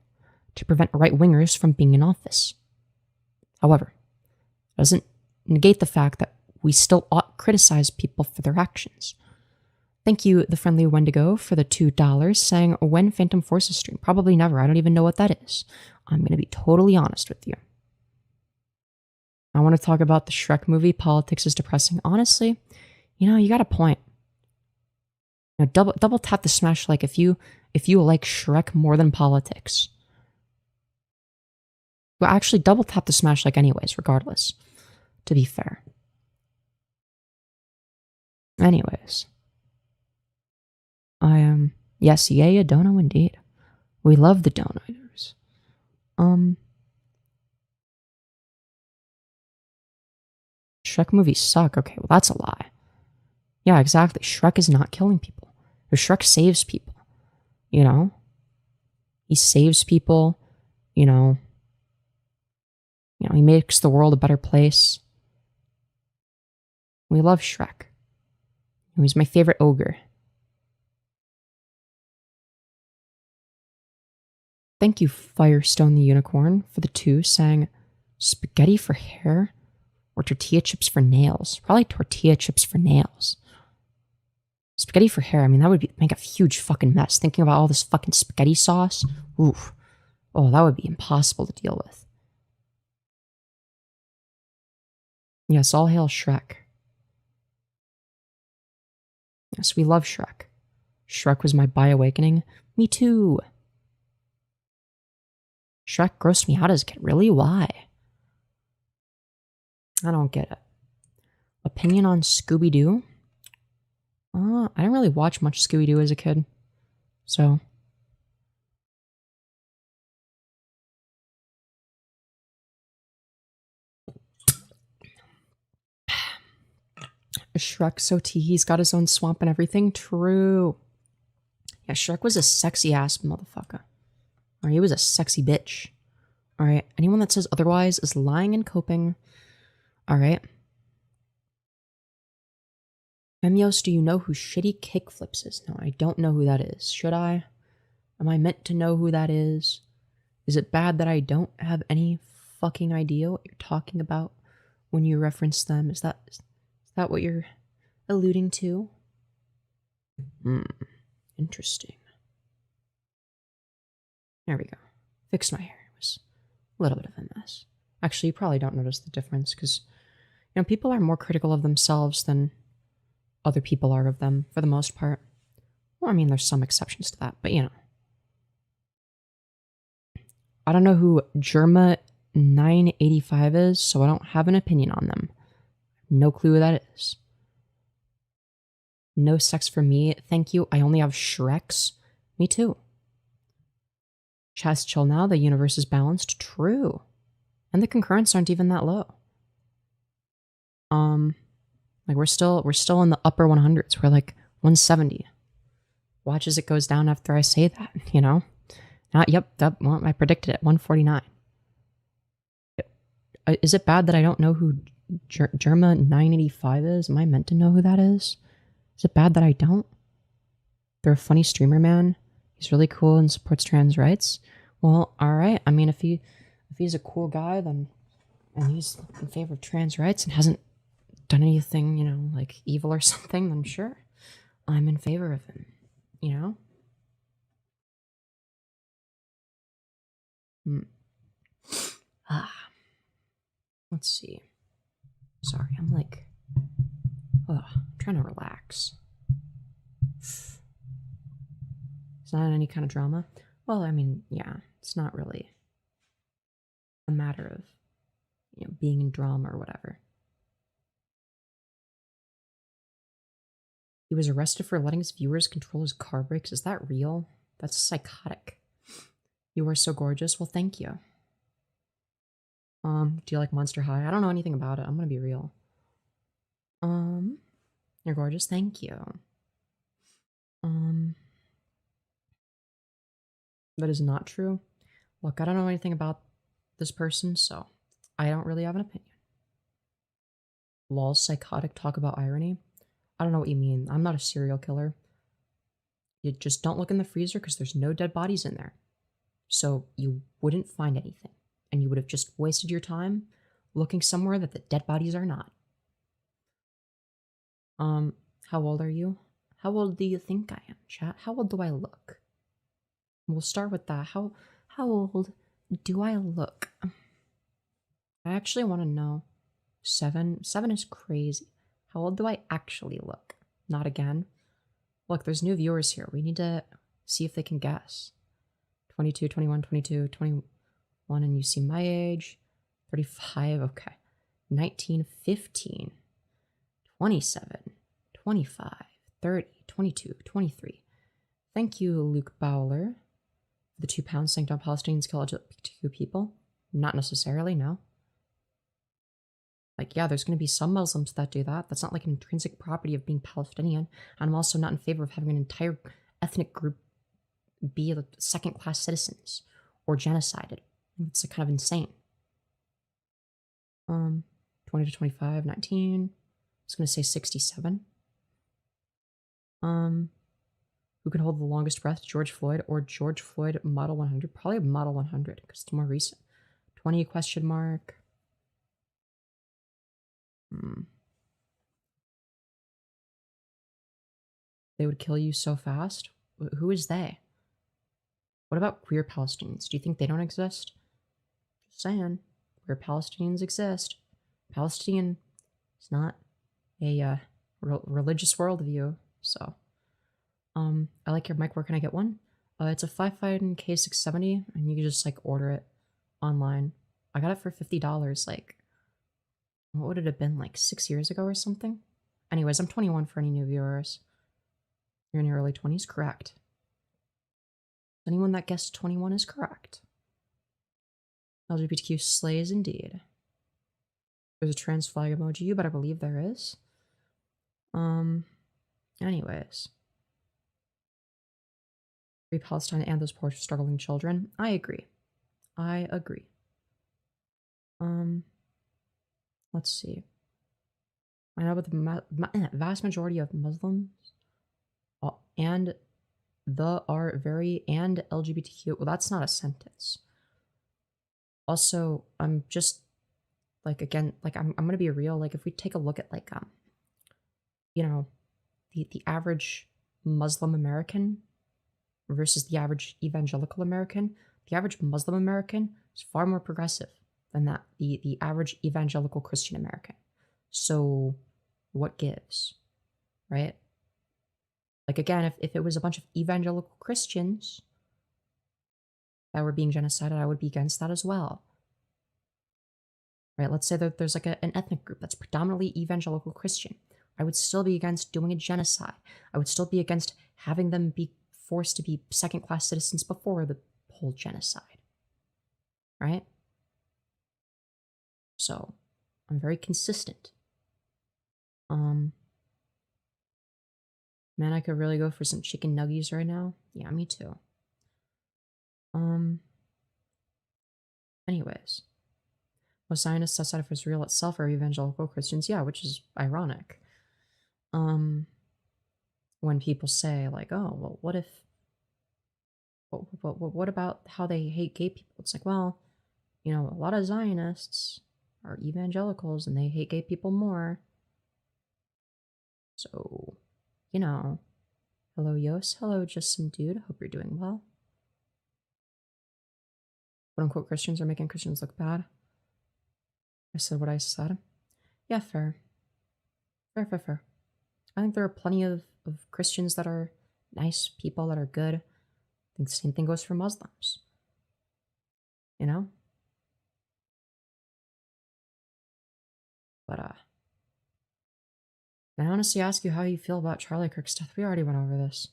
to prevent right-wingers from being in office. However, it doesn't negate the fact that we still ought criticize people for their actions. Thank you, the friendly Wendigo, for the $2, saying, when Phantom Forces stream? Probably never. I don't even know what that is. I'm going to be totally honest with you. I want to talk about the Shrek movie. Politics is depressing. Honestly, you got a point. Double tap the smash like if you like Shrek more than politics. Well, actually, double tap the smash like anyways, regardless, to be fair. Anyways. Yes, yay, a dono indeed. We love the donators. Shrek movies suck. Okay, well, that's a lie. Yeah, exactly. Shrek is not killing people. Or Shrek saves people. He saves people. He makes the world a better place. We love Shrek. He's my favorite ogre. Thank you, Firestone the Unicorn, for the 2, saying, spaghetti for hair or tortilla chips for nails? Probably tortilla chips for nails. Spaghetti for hair, that would make a huge fucking mess. Thinking about all this fucking spaghetti sauce. Oof. Oh, that would be impossible to deal with. Yes, all hail Shrek. Yes, we love Shrek. Shrek was my bi-awakening. Me too. Shrek grossed me out as a kid. Really? Why? I don't get it. Opinion on Scooby-Doo? I didn't really watch much Scooby-Doo as a kid. So. Shrek, so he's got his own swamp and everything. True. Yeah, Shrek was a sexy ass motherfucker. Or he was a sexy bitch. Alright, anyone that says otherwise is lying and coping. Alright. Femyoz, do you know who Shitty Kickflips is? No, I don't know who that is. Should I? Am I meant to know who that is? Is it bad that I don't have any fucking idea what you're talking about when you reference them? Is that what you're alluding to? Interesting. There we go. Fixed my hair. It was a little bit of a mess. Actually, you probably don't notice the difference because You know, people are more critical of themselves than other people are of them, for the most part. Well, I mean, there's some exceptions to that, but you know. I don't know who Germa 985 is, so I don't have an opinion on them. No clue who that is. No sex for me, thank you. I only have Shreks. Me too. Chaz, chill now. The universe is balanced. True. And the concurrents aren't even that low. Like we're still in the upper 100s. We're like 170. Watch as it goes down after I say that, you know? Yep, well, I predicted it. 149. Is it bad that I don't know who Germa 985 is? Am I meant to know who that is? Is it bad that I don't? They're a funny streamer, man. He's really cool and supports trans rights. Well, all right. I mean, if he's a cool guy, then and he's in favor of trans rights and hasn't done anything, you know, like evil or something, then sure, I'm in favor of him. You know. Let's see. Sorry, I'm like, I'm trying to relax. It's not any kind of drama. Well, I mean, yeah, it's not really a matter of, you know, being in drama or whatever. He was arrested for letting his viewers control his car brakes. Is that real? That's psychotic. You are so gorgeous. Well, thank you. Do you like Monster High? I don't know anything about it. I'm gonna be real. You're gorgeous. Thank you. That is not true. Look, I don't know anything about this person, so I don't really have an opinion. Lol, psychotic, talk about irony. I don't know what you mean. I'm not a serial killer. You just don't look in the freezer because there's no dead bodies in there. So you wouldn't find anything. And you would have just wasted your time looking somewhere that the dead bodies are not. How old are you? How old do you think I am, chat? How old do I look? We'll start with that. How old do I look? I actually want to know. 7 is crazy. How old do I actually look? Not again. Look, there's new viewers here. We need to see if they can guess. 22, 21, 22, 21, and you see my age. 35, okay. 19, 15, 27, 25, 30, 22, 23. Thank you, Luke Bowler, for the £2 saying don't Palestinians kill LGBTQ people. Not necessarily, no. Like, yeah, there's going to be some Muslims that do that. That's not like an intrinsic property of being Palestinian. And I'm also not in favor of having an entire ethnic group be like second-class citizens or genocided. It's kind of insane. 20 to 25, 19. I was going to say 67. Who can hold the longest breath? George Floyd or George Floyd Model 100? Probably Model 100 because it's more recent. 20 question mark. They would kill you so fast? Who is they? What about queer Palestinians? Do you think they don't exist? Just saying. Queer Palestinians exist. Palestinian is not a religious worldview, so. I like your mic. Where can I get one? It's a 5.5 K670, and you can just like order it online. I got it for $50. Like, what would it have been, like 6 years ago or something? Anyways, I'm 21 for any new viewers. You're in your early 20s, correct? Anyone that guessed 21 is correct. LGBTQ slays indeed. There's a trans flag emoji. You better believe there is. Anyways. Free Palestine and those poor struggling children. I agree. I agree. Let's see. I know about the vast majority of Muslims and are very and LGBTQ. Well, that's not a sentence. Also, I'm just like, again, like I'm gonna be real. Like, if we take a look at like you know, the average Muslim American versus the average evangelical American, the average Muslim American is far more progressive than that the average evangelical Christian American. So what gives, right? Like, again, if it was a bunch of evangelical Christians that were being genocided, I would be against that as well, right? Let's say that there's like an ethnic group that's predominantly evangelical Christian. I would still be against doing a genocide. I would still be against having them be forced to be second-class citizens before the whole genocide, right? So I'm very consistent. Man, I could really go for some chicken nuggies right now. Yeah, me too. Anyways. Most Zionists outside of Israel itself are evangelical Christians. Yeah, which is ironic. When people say, like, oh, well, what if, what about how they hate gay people? It's like, well, you know, a lot of Zionists are evangelicals and they hate gay people more. So, you know, hello, Yos. Hello, just some dude. Hope you're doing well. Quote unquote Christians are making Christians look bad. I said what I said. Yeah, fair. Fair. I think there are plenty of Christians that are nice people, that are good. I think the same thing goes for Muslims. You know? But, can I honestly ask you how you feel about Charlie Kirk's death? We already went over this.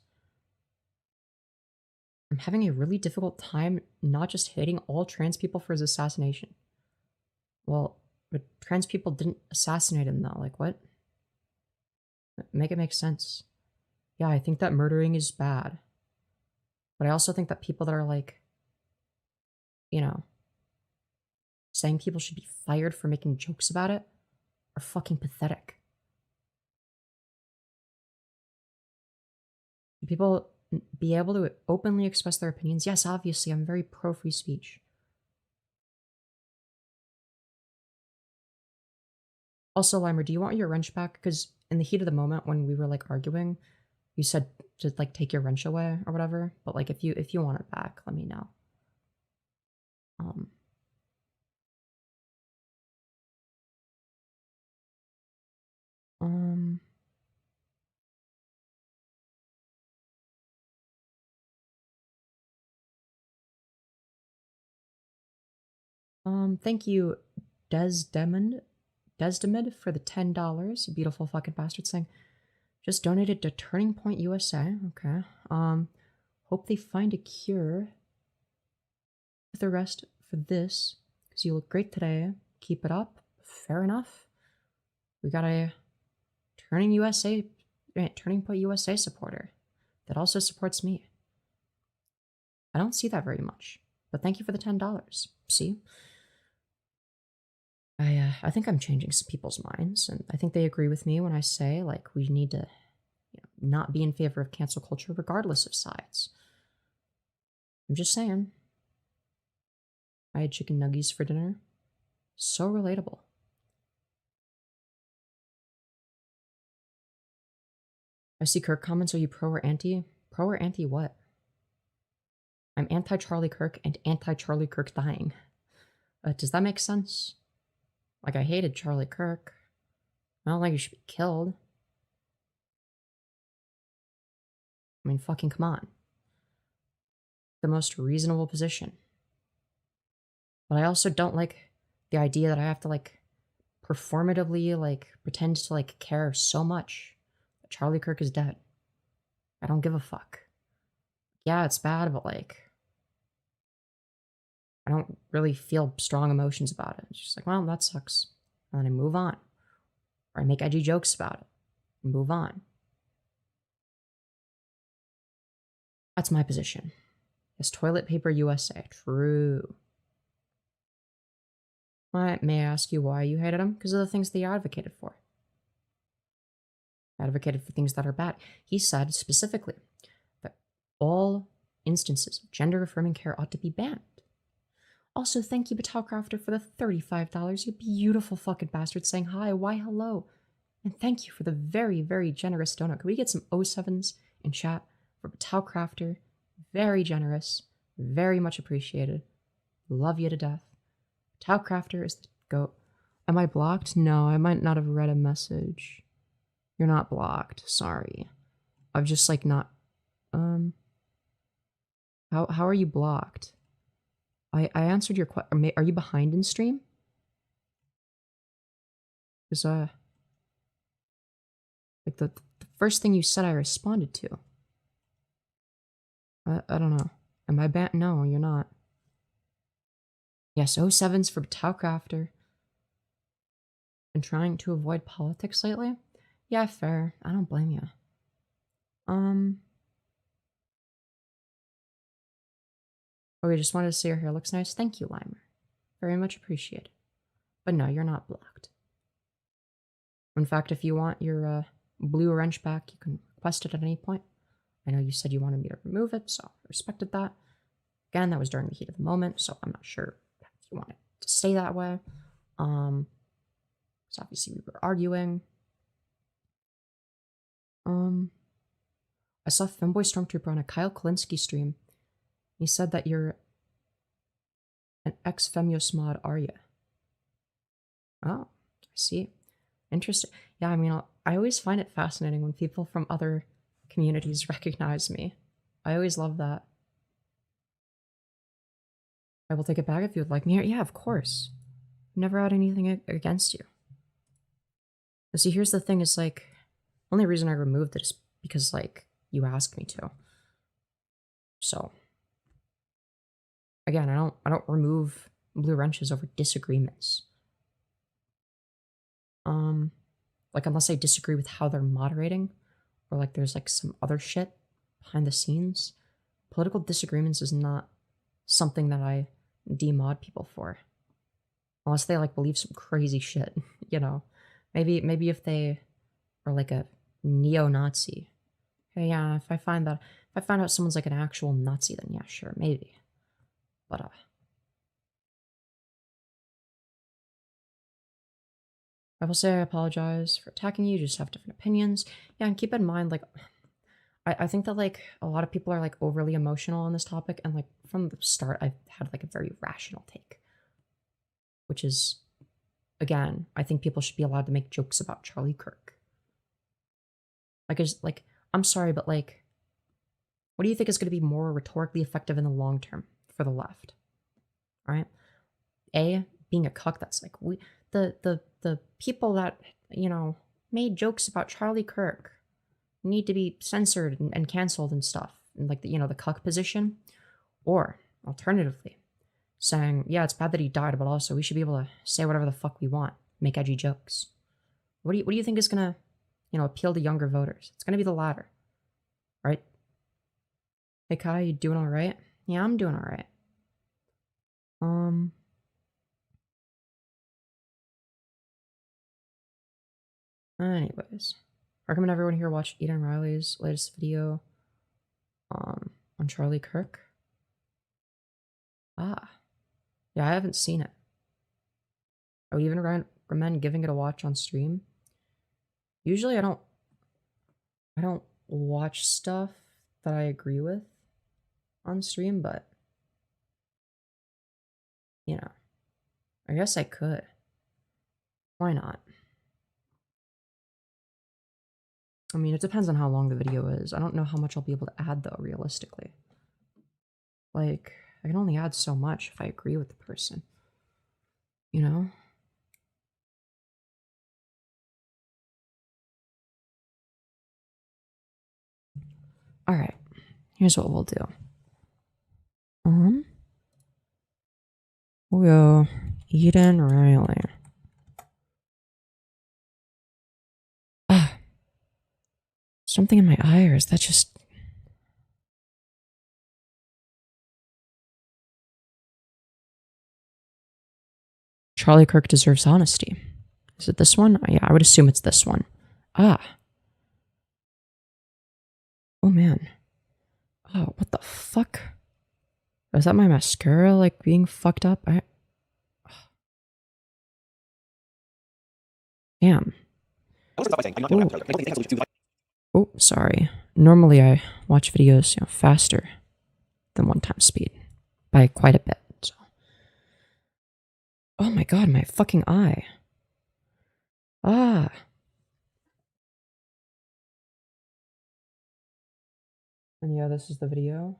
I'm having a really difficult time not just hating all trans people for his assassination. Well, but trans people didn't assassinate him, though. Like, what? Make it make sense. Yeah, I think that murdering is bad. But I also think that people that are, like, you know, saying people should be fired for making jokes about it are fucking pathetic. Should people be able to openly express their opinions? Yes, obviously, I'm very pro free speech. Also, Limer, do you want your wrench back? Because in the heat of the moment when we were, like, arguing, you said to, like, take your wrench away or whatever. But, like, if you want it back, let me know. Thank you, Desdemond, for the $10. Beautiful fucking bastard saying, just donated to Turning Point USA. Okay. Hope they find a cure for the rest for this, because you look great today. Keep it up. Fair enough. We got a Turning Point USA supporter that also supports me. I don't see that very much, but thank you for the $10. See? I think I'm changing some people's minds, and I think they agree with me when I say, like, we need to not be in favor of cancel culture regardless of sides. I'm just saying. I had chicken nuggies for dinner. So relatable. I see Kirk comments, are you pro or anti? Pro or anti what? I'm anti-Charlie Kirk and anti-Charlie Kirk dying. Does that make sense? Like, I hated Charlie Kirk. I don't think he should be killed. I mean, fucking come on. The most reasonable position. But I also don't like the idea that I have to, like, performatively, like, pretend to, like, care so much that Charlie Kirk is dead. I don't give a fuck. Yeah, it's bad, but, like, I don't really feel strong emotions about it. It's just like, well, that sucks. And then I move on. Or I make edgy jokes about it and move on. That's my position. Yes, Toilet Paper USA. True. May I ask you why you hated him? Because of the things that you advocated for. Advocated for things that are bad. He said specifically that all instances of gender-affirming care ought to be banned. Also, thank you, Battlecrafter, for the $35. You beautiful fucking bastard saying hi, why hello. And thank you for the very, very generous donut. Can we get some 07s in chat for Battlecrafter? Very generous. Very much appreciated. Love you to death. Battlecrafter is the goat. Am I blocked? No, I might not have read a message. You're not blocked. Sorry. I've just like not how are you blocked? I answered your question. Are you behind in stream? Cuz like the first thing you said I responded to. I don't know. Am I banned? No, you're not. Yes, 07's for Towcrafter. Been trying to avoid politics lately? Yeah, fair. I don't blame you. Okay, just wanted to say your hair looks nice. Thank you, Limer. Very much appreciated. But no, you're not blocked. In fact, if you want your blue wrench back, you can request it at any point. I know you said you wanted me to remove it, so I respected that. Again, that was during the heat of the moment, so I'm not sure if you want it to stay that way. So obviously we were arguing. I saw Femboy Stormtrooper on a Kyle Kalinske stream. He said that you're an ex-Femyoz mod, are you? Oh, I see. Interesting. Yeah, I mean, I always find it fascinating when people from other communities recognize me. I always love that. I will take it back if you would like me here. Yeah, of course. Never had anything against you. But see, here's the thing, is like, only reason I removed it is because, like, you asked me to. So, again, I don't remove blue wrenches over disagreements. Like, unless I disagree with how they're moderating, or like there's like some other shit behind the scenes. Political disagreements is not something that I demod people for. Unless they like believe some crazy shit, you know. Maybe if they are like a neo-Nazi. Okay, yeah, if I find out someone's like an actual Nazi, then yeah, sure, maybe. But I will say I apologize for attacking you, just have different opinions. Yeah, and keep in mind, like, I think that, like, a lot of people are, like, overly emotional on this topic, and, like, from the start, I've had, like, a very rational take. Which is, again, I think people should be allowed to make jokes about Charlie Kirk. Like, I'm sorry, but, like, what do you think is going to be more rhetorically effective in the long term for the left? Right? A, being a cuck, that's, like, the people that, you know, made jokes about Charlie Kirk need to be censored and canceled and stuff. And like, you know, the cuck position. Or, alternatively, saying, yeah, it's bad that he died, but also we should be able to say whatever the fuck we want. Make edgy jokes. What do you think is gonna, you know, appeal to younger voters? It's gonna be the latter. Right? Hey Kai, you doing alright? Yeah, I'm doing alright. Anyways, I recommend everyone here watch Eden Riley's latest video on Charlie Kirk. Ah. Yeah, I haven't seen it. I would even recommend giving it a watch on stream. Usually I don't watch stuff that I agree with on stream, but you know, I guess I could. Why not? I mean, it depends on how long the video is. I don't know how much I'll be able to add, though, realistically. Like, I can only add so much if I agree with the person. You know? Alright. Here's what we'll do. We'll go Eden Riley. Something in my eye, or is that just... Charlie Kirk deserves honesty. Is it this one? Yeah, I would assume it's this one. Ah. Oh, man. Oh, what the fuck? Is that my mascara, like, being fucked up? Damn. Oh, sorry. Normally I watch videos, you know, faster than 1x speed. By quite a bit, so. Oh my god, my fucking eye. Ah. And yeah, this is the video.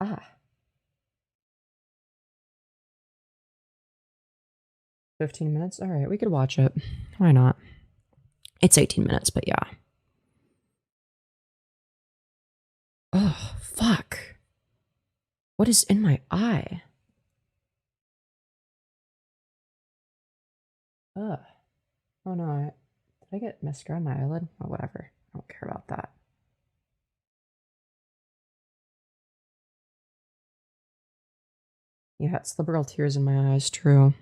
Ah. 15 minutes? Alright, we could watch it. Why not? It's 18 minutes, but yeah. Oh, fuck. What is in my eye? Ugh. Oh no, did I get mascara on my eyelid? Oh, whatever. I don't care about that. Yeah, it's liberal tears in my eyes, true.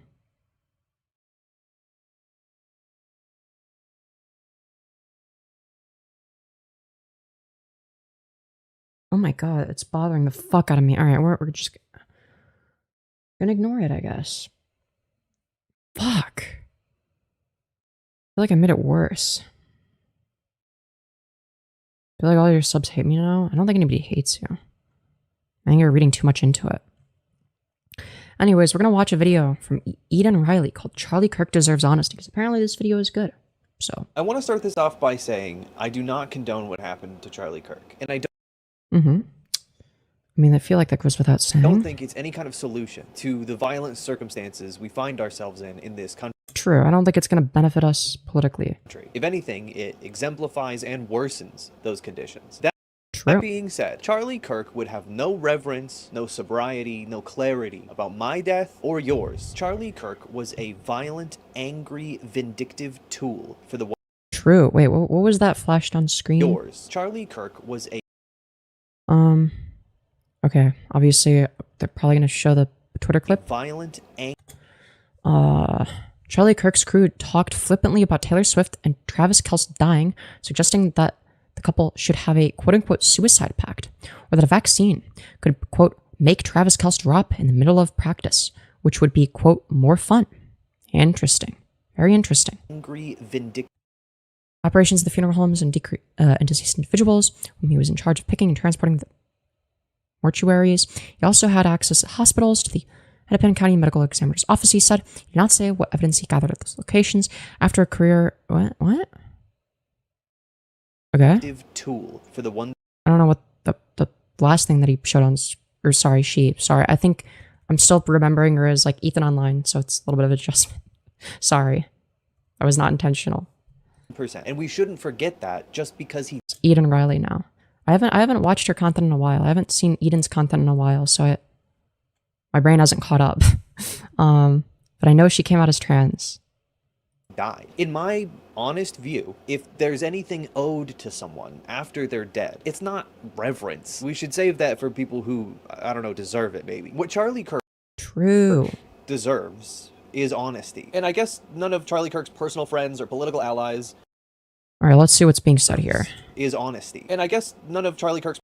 Oh my god, it's bothering the fuck out of me. Alright, we're just gonna ignore it, I guess. Fuck. I feel like I made it worse. I feel like all your subs hate me now. I don't think anybody hates you. I think you're reading too much into it. Anyways, we're gonna watch a video from Eden Riley called Charlie Kirk Deserves Honesty, because apparently this video is good. So. I want to start this off by saying I do not condone what happened to Charlie Kirk, and I I mean, I feel like that goes without saying. don't think it's any kind of solution to the violent circumstances we find ourselves in this country. True, I don't think it's gonna benefit us politically. If anything, it exemplifies and worsens those conditions. True. That being said, Charlie Kirk would have no reverence, no sobriety, no clarity about my death or yours. Charlie Kirk was a violent, angry, vindictive tool for the True. Wait, what was that flashed on screen? yours. Charlie Kirk was a okay, obviously they're probably gonna show the Twitter clip. violent, Charlie Kirk's crew talked flippantly about Taylor Swift and Travis Kelce dying, suggesting that the couple should have a quote-unquote suicide pact, or that a vaccine could, quote, make Travis Kelce drop in the middle of practice, which would be, quote, more fun. Interesting. Very interesting. angry, vindictive. Operations at the funeral homes and deceased individuals, whom he was in charge of picking and transporting the mortuaries. He also had access to hospitals, to the Hennepin County Medical Examiner's office, he said. He did not say what evidence he gathered at those locations. After a career... What? Okay. Tool for the one. I don't know what the last thing that he showed on... Or sorry, Sorry, I think I'm still remembering her as like Ethan Online, so it's a little bit of adjustment. Sorry. That was not intentional. And we shouldn't forget that just because he's Eden Riley now. I haven't watched her content in a while. I haven't seen Eden's content in a while, so my brain hasn't caught up. But I know she came out as trans. died. In my honest view, if there's anything owed to someone after they're dead, it's not reverence. We should save that for people who, I don't know, deserve it, maybe. What Charlie Kirk deserves is honesty. And I guess none of Charlie Kirk's personal friends or political allies... All right, let's see what's being said here. ...is honesty. And I guess none of Charlie Kirk's...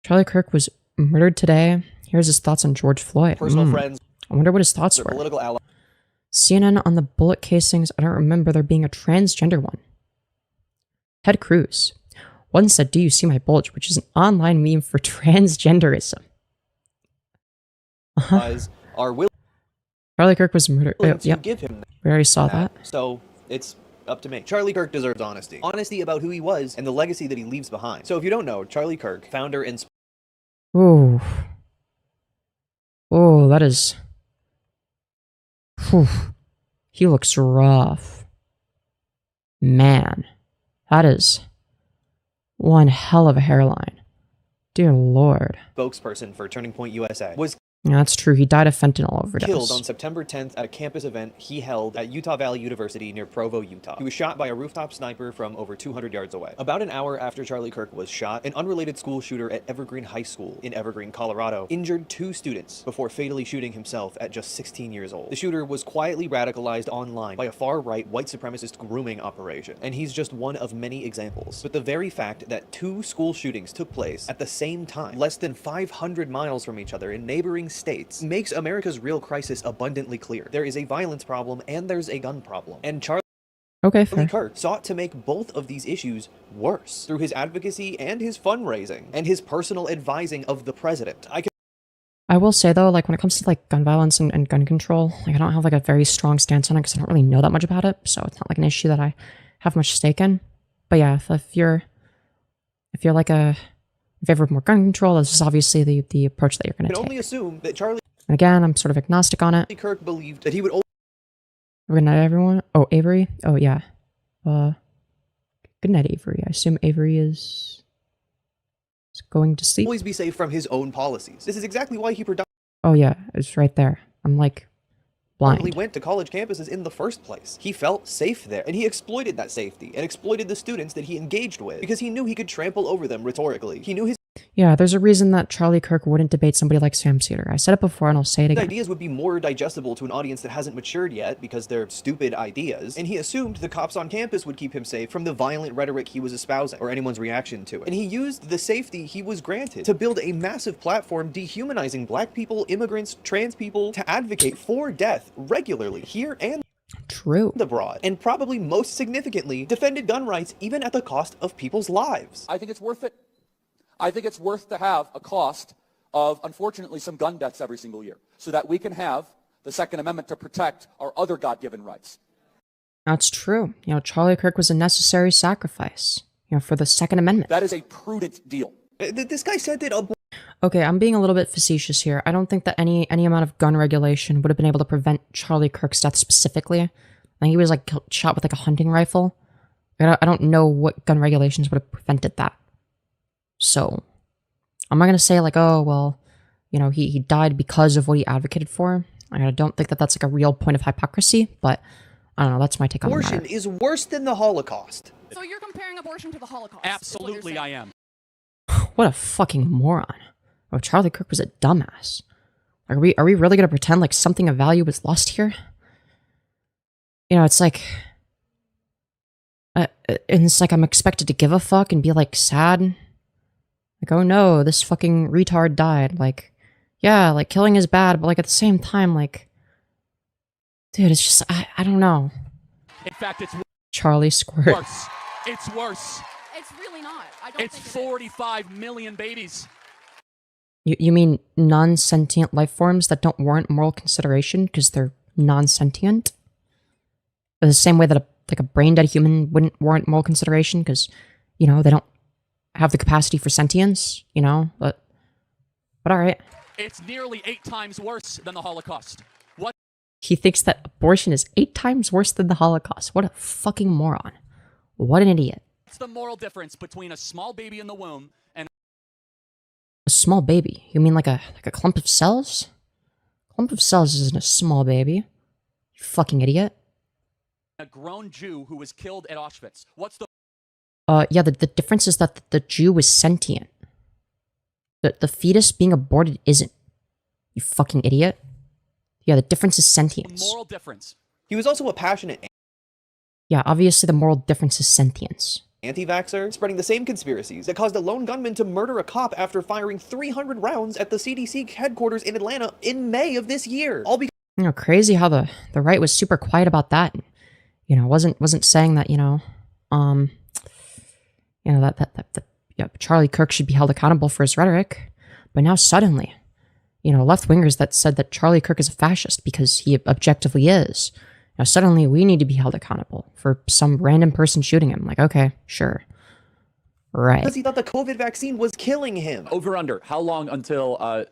Charlie Kirk was murdered today. Here's his thoughts on George Floyd. ...personal friends... I wonder what his thoughts were. ...political allies... CNN on the bullet casings. I don't remember there being a transgender one. Ted Cruz. One said, "Do you see my bulge?" which is an online meme for transgenderism. Are willing Charlie Kirk was murdered. to give him we already saw that. So it's up to me. Charlie Kirk deserves honesty. Honesty about who he was and the legacy that he leaves behind. So if you don't know, Charlie Kirk, founder and... Ooh. Oh, that is... Whew. He looks rough. Man. That is one hell of a hairline. Dear Lord. ...spokesperson for Turning Point USA, was... Yeah, that's true. He died of fentanyl overdose. ...killed on September 10th at a campus event he held at Utah Valley University near Provo, Utah. He was shot by a rooftop sniper from over 200 yards away. About an hour after Charlie Kirk was shot, an unrelated school shooter at Evergreen High School in Evergreen, Colorado, injured 2 students before fatally shooting himself at just 16 years old. The shooter was quietly radicalized online by a far-right white supremacist grooming operation, and he's just one of many examples. But the very fact that 2 school shootings took place at the same time, less than 500 miles from each other in neighboring states, makes America's real crisis abundantly clear. There is a violence problem and there's a gun problem. And Charlie Kirk sought to make both of these issues worse through his advocacy and his fundraising and his personal advising of the president. I will say though, like when it comes to like gun violence and gun control, like I don't have like a very strong stance on it because I don't really know that much about it. So it's not like an issue that I have much stake in. But yeah, if you're like in favor of more gun control, this is obviously the approach that you're going to take. Only assume that Charlie And again, I'm sort of agnostic on it. Kirk believed that he would Good night, everyone. Oh, Avery. Oh yeah. Good night, Avery. I assume Avery is going to sleep. always be safe from his own policies. This is exactly why he Oh yeah, it's right there. I'm like blind. went to college campuses in the first place. He felt safe there, and he exploited that safety and exploited the students that he engaged with because he knew he could trample over them rhetorically. He knew his Yeah, there's a reason that Charlie Kirk wouldn't debate somebody like Sam Cedar. I said it before and I'll say it again. ideas would be more digestible to an audience that hasn't matured yet because they're stupid ideas, and he assumed the cops on campus would keep him safe from the violent rhetoric he was espousing or anyone's reaction to it. And he used the safety he was granted to build a massive platform dehumanizing black people, immigrants, trans people, to advocate for death regularly here and True. abroad, and probably most significantly defended gun rights even at the cost of people's lives. I think it's worth it. I think it's worth to have a cost of, unfortunately, some gun deaths every single year so that we can have the Second Amendment to protect our other God-given rights. That's true. You know, Charlie Kirk was a necessary sacrifice, you know, for the Second Amendment. That is a prudent deal. This guy said that Okay, I'm being a little bit facetious here. I don't think that any amount of gun regulation would have been able to prevent Charlie Kirk's death specifically. I think he was like shot with like a hunting rifle. I don't know what gun regulations would have prevented that. So, I'm not going to say like, oh, well, you know, he died because of what he advocated for. I don't think that that's like a real point of hypocrisy, but I don't know, that's my take on the matter. abortion is worse than the Holocaust. So you're comparing abortion to the Holocaust? Absolutely, I am. What a fucking moron. Oh, Charlie Kirk was a dumbass. Are we really going to pretend like something of value was lost here? You know, it's like... I'm expected to give a fuck and be like sad. Like, oh no, this fucking retard died. Like, yeah, like killing is bad, but like at the same time, like, dude, it's just, I don't know. In fact, it's Charlie Squirt. worse. It's worse. It's really not. I don't It's think 45 million babies. You mean non-sentient life forms that don't warrant moral consideration because they're non-sentient? The same way that a brain-dead human wouldn't warrant moral consideration because, you know, they don't have the capacity for sentience, you know, but all right. It's nearly 8 times worse than the Holocaust. What? He thinks that abortion is 8 times worse than the Holocaust. What a fucking moron. What an idiot. What's the moral difference between a small baby in the womb and A small baby? You mean like a clump of cells? Clump of cells isn't a small baby. You fucking idiot. a grown Jew who was killed at Auschwitz? What's the... Yeah, the difference is that the Jew was sentient. The fetus being aborted isn't. You fucking idiot. Yeah, the difference is sentience. moral difference? He was also a passionate Yeah, obviously the moral difference is sentience. anti-vaxxer, spreading the same conspiracies that caused a lone gunman to murder a cop after firing 300 rounds at the CDC headquarters in Atlanta in May of this year. All because You know, crazy how the right was super quiet about that. You know, wasn't saying that, that Charlie Kirk should be held accountable for his rhetoric. But now suddenly, left-wingers that said that Charlie Kirk is a fascist because he objectively is. Now suddenly we need to be held accountable for some random person shooting him. Like, okay, sure. Right. he thought the COVID vaccine was killing him. Over under. How long until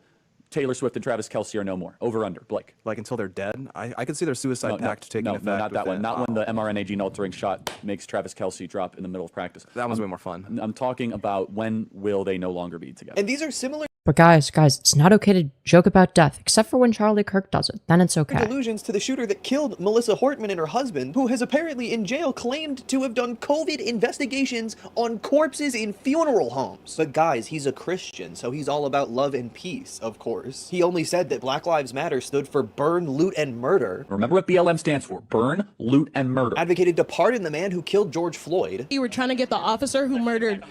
Taylor Swift and Travis Kelce are no more? Over under. Blake. Like until they're dead? I could see their suicide pact taking effect. No, not that with one. it. Not when the mRNA gene altering shot makes Travis Kelce drop in the middle of practice. That one's way more fun. I'm talking about when will they no longer be together. And these are similar But guys, it's not okay to joke about death, except for when Charlie Kirk does it. Then it's okay. allusions to the shooter that killed Melissa Hortman and her husband, who has apparently in jail claimed to have done COVID investigations on corpses in funeral homes. But guys, he's a Christian, so he's all about love and peace, of course. He only said that Black Lives Matter stood for burn, loot, and murder. Remember what BLM stands for. Burn, loot, and murder. Advocated to pardon the man who killed George Floyd. You were trying to get the officer who murdered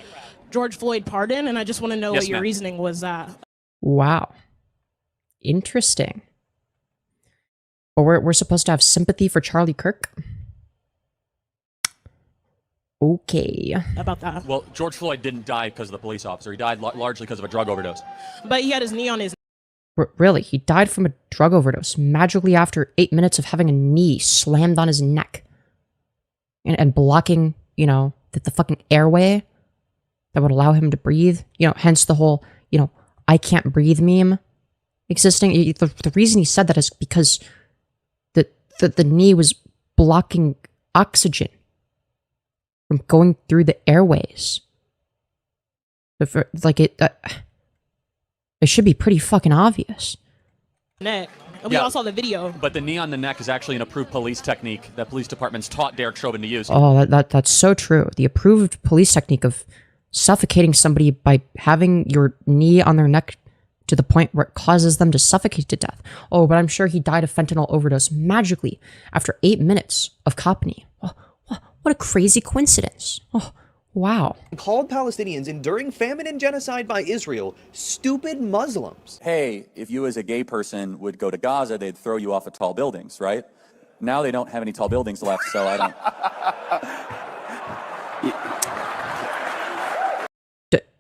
George Floyd pardoned, and I just want to know Yes, what your ma'am. reasoning was. Wow. Interesting. But we're supposed to have sympathy for Charlie Kirk? Okay. About that. Well, George Floyd didn't die because of the police officer. He died largely because of a drug overdose. But he had his knee on his Really, he died from a drug overdose magically after 8 minutes of having a knee slammed on his neck and blocking, the fucking airway that would allow him to breathe. Hence the whole, I can't breathe meme existing. The reason he said that is because the knee was blocking oxygen from going through the airways. It should be pretty fucking obvious. Neck. And we all saw the video. But the knee on the neck is actually an approved police technique that police departments taught Derek Chauvin to use. Oh, that's so true. The approved police technique of suffocating somebody by having your knee on their neck to the point where it causes them to suffocate to death. Oh, but I'm sure he died of fentanyl overdose magically after 8 minutes of cop knee. Oh, what a crazy coincidence. Oh, wow. Called Palestinians enduring famine and genocide by Israel stupid Muslims. Hey, if you as a gay person would go to Gaza, they'd throw you off of tall buildings, right? Now they don't have any tall buildings left, so I don't...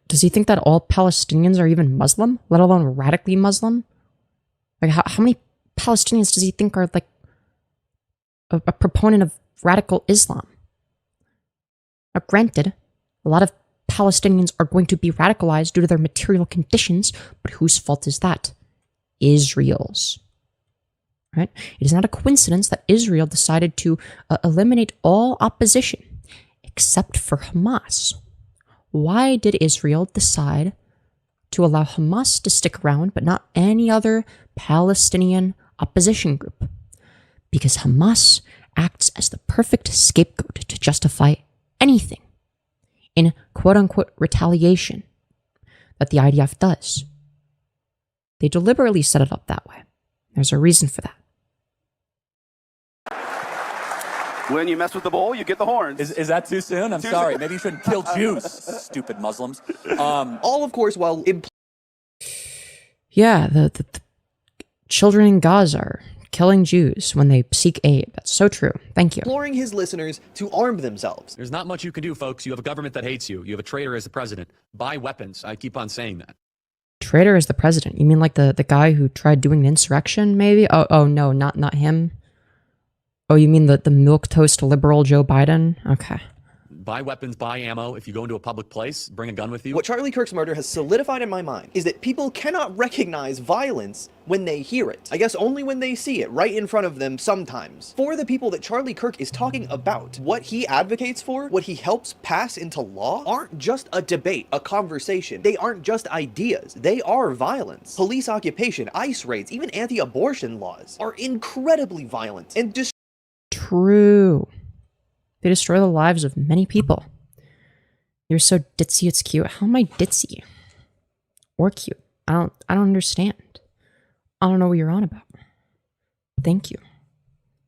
Does he think that all Palestinians are even Muslim, let alone radically Muslim? Like, how many Palestinians does he think are, like, a proponent of radical Islam? Now, granted, a lot of Palestinians are going to be radicalized due to their material conditions, but whose fault is that? Israel's. Right? It is not a coincidence that Israel decided to eliminate all opposition, except for Hamas. Why did Israel decide to allow Hamas to stick around, but not any other Palestinian opposition group? Because Hamas acts as the perfect scapegoat to justify anything in quote-unquote retaliation that the IDF does. They deliberately set it up that way. There's a reason for that. When you mess with the bull, you get the horns. Is that too soon? I'm sorry. Maybe you shouldn't kill Jews, stupid Muslims. All, of course, while Yeah, the children in Gaza are killing Jews when they seek aid. That's so true. Thank you. imploring his listeners to arm themselves. There's not much you can do, folks. You have a government that hates you. You have a traitor as the president. Buy weapons. I keep on saying that. Traitor is the president. You mean like the guy who tried doing the insurrection, maybe? Oh no, not him. Oh, you mean the milquetoast liberal Joe Biden? Okay. Buy weapons, buy ammo. If you go into a public place, bring a gun with you. What Charlie Kirk's murder has solidified in my mind is that people cannot recognize violence when they hear it. I guess only when they see it right in front of them sometimes. For the people that Charlie Kirk is talking about, what he advocates for, what he helps pass into law, aren't just a debate, a conversation. They aren't just ideas. They are violence. Police occupation, ICE raids, even anti-abortion laws are incredibly violent and True. They destroy the lives of many people. You're so ditzy, it's cute. How am I ditzy? Or cute? I don't understand. I don't know what you're on about. Thank you.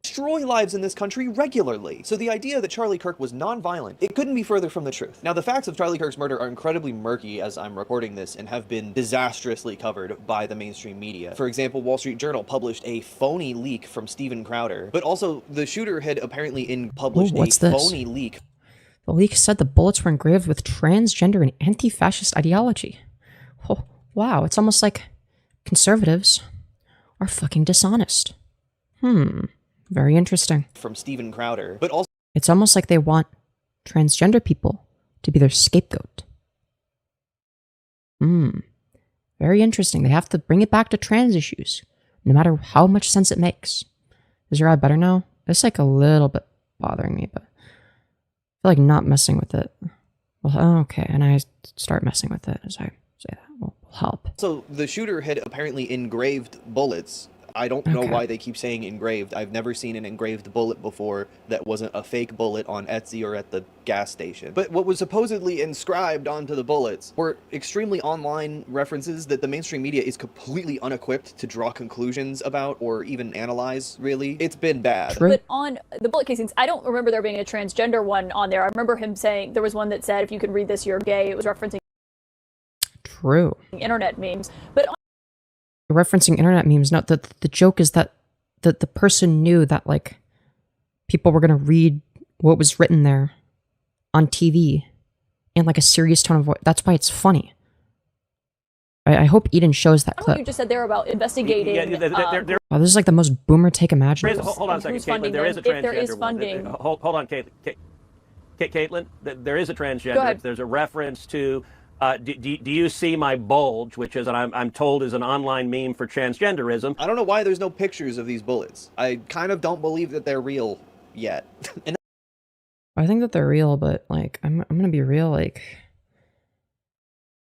destroy lives in this country regularly. So the idea that Charlie Kirk was non-violent, it couldn't be further from the truth. Now, the facts of Charlie Kirk's murder are incredibly murky as I'm recording this and have been disastrously covered by the mainstream media. For example, Wall Street Journal published a phony leak from Steven Crowder, but also the shooter had apparently published a phony leak. The leak said the bullets were engraved with transgender and anti-fascist ideology. Oh, wow, it's almost like conservatives are fucking dishonest. Very interesting. From Steven Crowder, but also it's almost like they want transgender people to be their scapegoat. Very interesting. They have to bring it back to trans issues, no matter how much sense it makes. Is your eye better now? It's like a little bit bothering me, but I feel like not messing with it. Well, okay, and I start messing with it as I say that will help. So the shooter had apparently engraved bullets. I don't know why they keep saying engraved. I've never seen an engraved bullet before that wasn't a fake bullet on Etsy or at the gas station. But what was supposedly inscribed onto the bullets were extremely online references that the mainstream media is completely unequipped to draw conclusions about or even analyze, really. It's been bad. But on the bullet casings, I don't remember there being a transgender one on there. I remember him saying, there was one that said, if you can read this, you're gay. It was referencing internet memes. But referencing internet memes. No, the joke is that the person knew that like people were gonna read what was written there on TV in like a serious tone of voice. That's why it's funny. I hope Eden shows that What clip. you just said there about investigating. Wow, this is like the most boomer take imaginable. Hold on a second, who's funding Caitlin. There is a them, if there transgender is funding. one. Hold on, Caitlin. There is a Go transgender. ahead. There's a reference to. Do you see my bulge, which is, I'm told, is an online meme for transgenderism. I don't know why there's no pictures of these bullets. I kind of don't believe that they're real yet. And I think that they're real, but like I'm gonna be real, like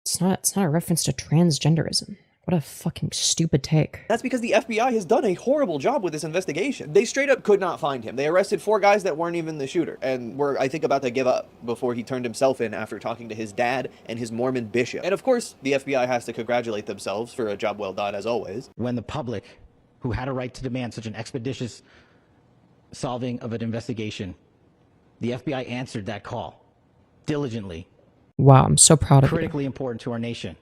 it's not a reference to transgenderism. What a fucking stupid take. that's because the FBI has done a horrible job with this investigation. They straight up could not find him. They arrested 4 guys that weren't even the shooter and were, I think, about to give up before he turned himself in after talking to his dad and his Mormon bishop. And of course, the FBI has to congratulate themselves for a job well done, as always. When the public, who had a right to demand such an expeditious solving of an investigation, the FBI answered that call diligently. Wow, I'm so proud of you. Critically important to our nation.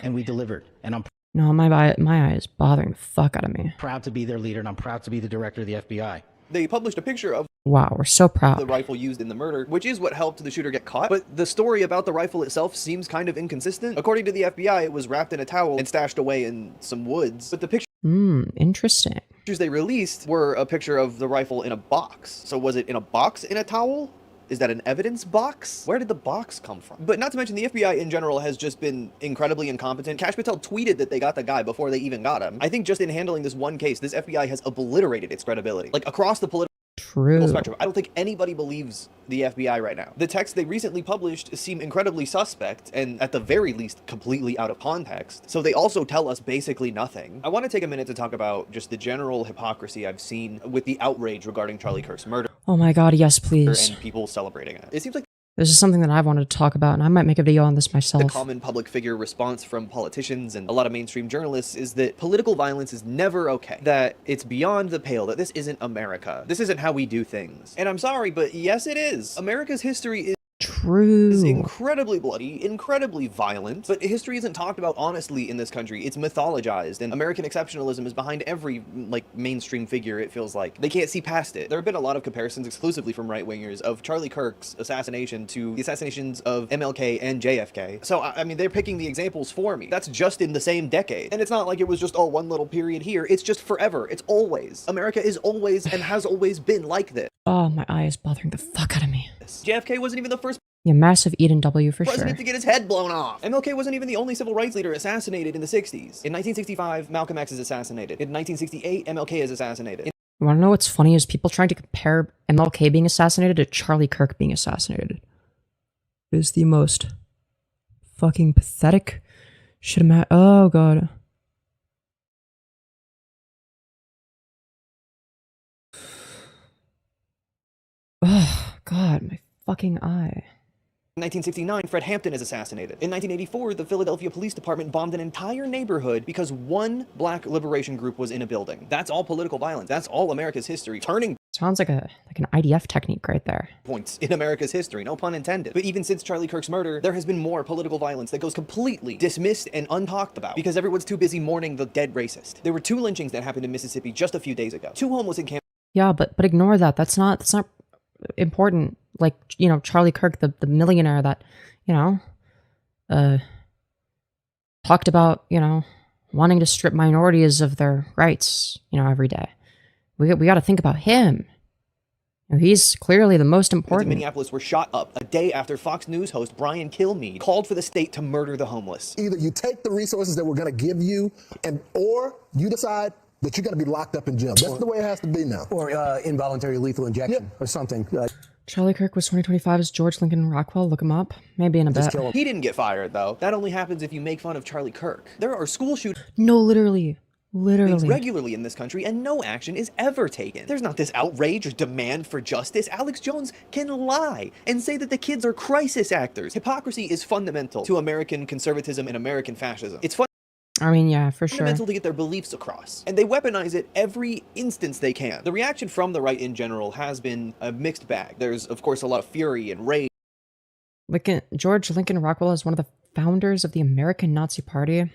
And we delivered. And I'm No, my eye is bothering the fuck out of me. proud to be their leader, and I'm proud to be the director of the FBI. They published a picture of Wow, we're so proud. the rifle used in the murder, which is what helped the shooter get caught. But the story about the rifle itself seems kind of inconsistent. According to the FBI, it was wrapped in a towel and stashed away in some woods. But the Interesting. pictures they released were a picture of the rifle in a box. So was it in a box in a towel? Is that an evidence box? Where did the box come from? But not to mention, the FBI in general has just been incredibly incompetent. Kash Patel tweeted that they got the guy before they even got him. I think just in handling this one case, this FBI has obliterated its credibility. Like, across the political spectrum. I don't think anybody believes the FBI right now. The texts they recently published seem incredibly suspect and at the very least completely out of context. So they also tell us basically nothing. I want to take a minute to talk about just the general hypocrisy I've seen with the outrage regarding Charlie Kirk's murder. Oh my god, yes please. And people celebrating it. It seems like This is something that I've wanted to talk about, and I might make a video on this the myself. common public figure response from politicians and a lot of mainstream journalists is that political violence is never okay. That it's beyond the pale, that this isn't America. This isn't how we do things. And I'm sorry, but yes it is. America's history is incredibly bloody, incredibly violent, but history isn't talked about honestly in this country. It's mythologized, and American exceptionalism is behind every, like, mainstream figure, it feels like. They can't see past it. There have been a lot of comparisons exclusively from right-wingers of Charlie Kirk's assassination to the assassinations of MLK and JFK. So, I mean, they're picking the examples for me. That's just in the same decade. And it's not like it was just, oh, one little period here. It's just forever. It's always. America is always and has always been like this. Oh, my eye is bothering the fuck out of me. JFK wasn't even the first Yeah, massive Eden W for president sure. to get his head blown off. MLK wasn't even the only civil rights leader assassinated in the 60s. In 1965, Malcolm X is assassinated. In 1968, MLK is assassinated. You wanna know what's funny is people trying to compare MLK being assassinated to Charlie Kirk being assassinated. It is the most fucking pathetic shit. Oh god. Oh god, my fucking eye. In 1969, Fred Hampton is assassinated. In 1984, the Philadelphia Police Department bombed an entire neighborhood because one black liberation group was in a building. That's all political violence. That's all America's history. Turning Sounds like an IDF technique right there. points in America's history, no pun intended. But even since Charlie Kirk's murder, there has been more political violence that goes completely dismissed and untalked about because everyone's too busy mourning the dead racist. There were 2 lynchings that happened in Mississippi just a few days ago. 2 homeless in Yeah, but ignore that. That's not important. Like, you know, Charlie Kirk, the millionaire that, you know, talked about, you know, wanting to strip minorities of their rights, you know, every day. We got to think about him. And he's clearly the most important. in Minneapolis were shot up a day after Fox News host Brian Kilmeade called for the state to murder the homeless. Either you take the resources that we're going to give you, or you decide that you're going to be locked up in jail. That's the way it has to be now. Or involuntary lethal injection or something. Charlie Kirk was 2025's George Lincoln Rockwell. Look him up. Maybe in a bit. He didn't get fired, though. That only happens if you make fun of Charlie Kirk. There are school shootings No, literally. regularly in this country, and no action is ever taken. There's not this outrage or demand for justice. Alex Jones can lie and say that the kids are crisis actors. Hypocrisy is fundamental to American conservatism and American fascism. It's I mean, yeah, for sure. fundamental to get their beliefs across, and they weaponize it every instance they can. The reaction from the right in general has been a mixed bag. There's, of course, a lot of fury and rage. George Lincoln Rockwell is one of the founders of the American Nazi Party.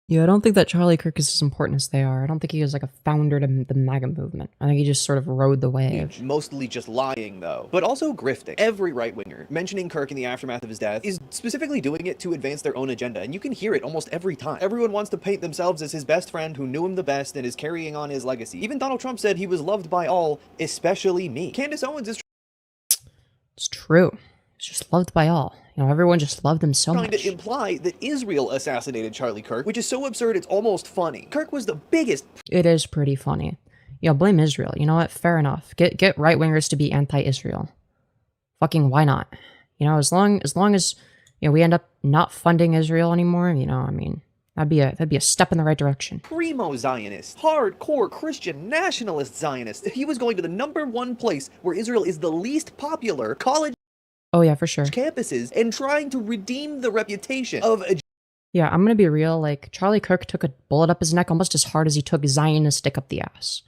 Yeah, I don't think that Charlie Kirk is as important as they are. I don't think he was like a founder to the MAGA movement. I think he just sort of rode the wave. Mostly just lying, though, but also grifting. Every right-winger mentioning Kirk in the aftermath of his death is specifically doing it to advance their own agenda, and you can hear it almost every time. Everyone wants to paint themselves as his best friend who knew him the best and is carrying on his legacy. Even Donald Trump said he was loved by all, especially me. Candace Owens is It's true. He's just loved by all. You know, everyone just loved him so trying much. to imply that Israel assassinated Charlie Kirk, which is so absurd it's almost funny. Kirk was the biggest. It is pretty funny. You know, blame Israel. You know what? Fair enough. Get right-wingers to be anti-Israel. Fucking why not? You know, as long as you know we end up not funding Israel anymore, you know, I mean, that'd be a step in the right direction. Primo Zionist, hardcore Christian nationalist Zionist. If he was going to the #1 place where Israel is the least popular, college Oh yeah, for sure. campuses, and trying to redeem the reputation of a Yeah, I'm gonna be real. Like, Charlie Kirk took a bullet up his neck almost as hard as he took Zionist dick up the ass.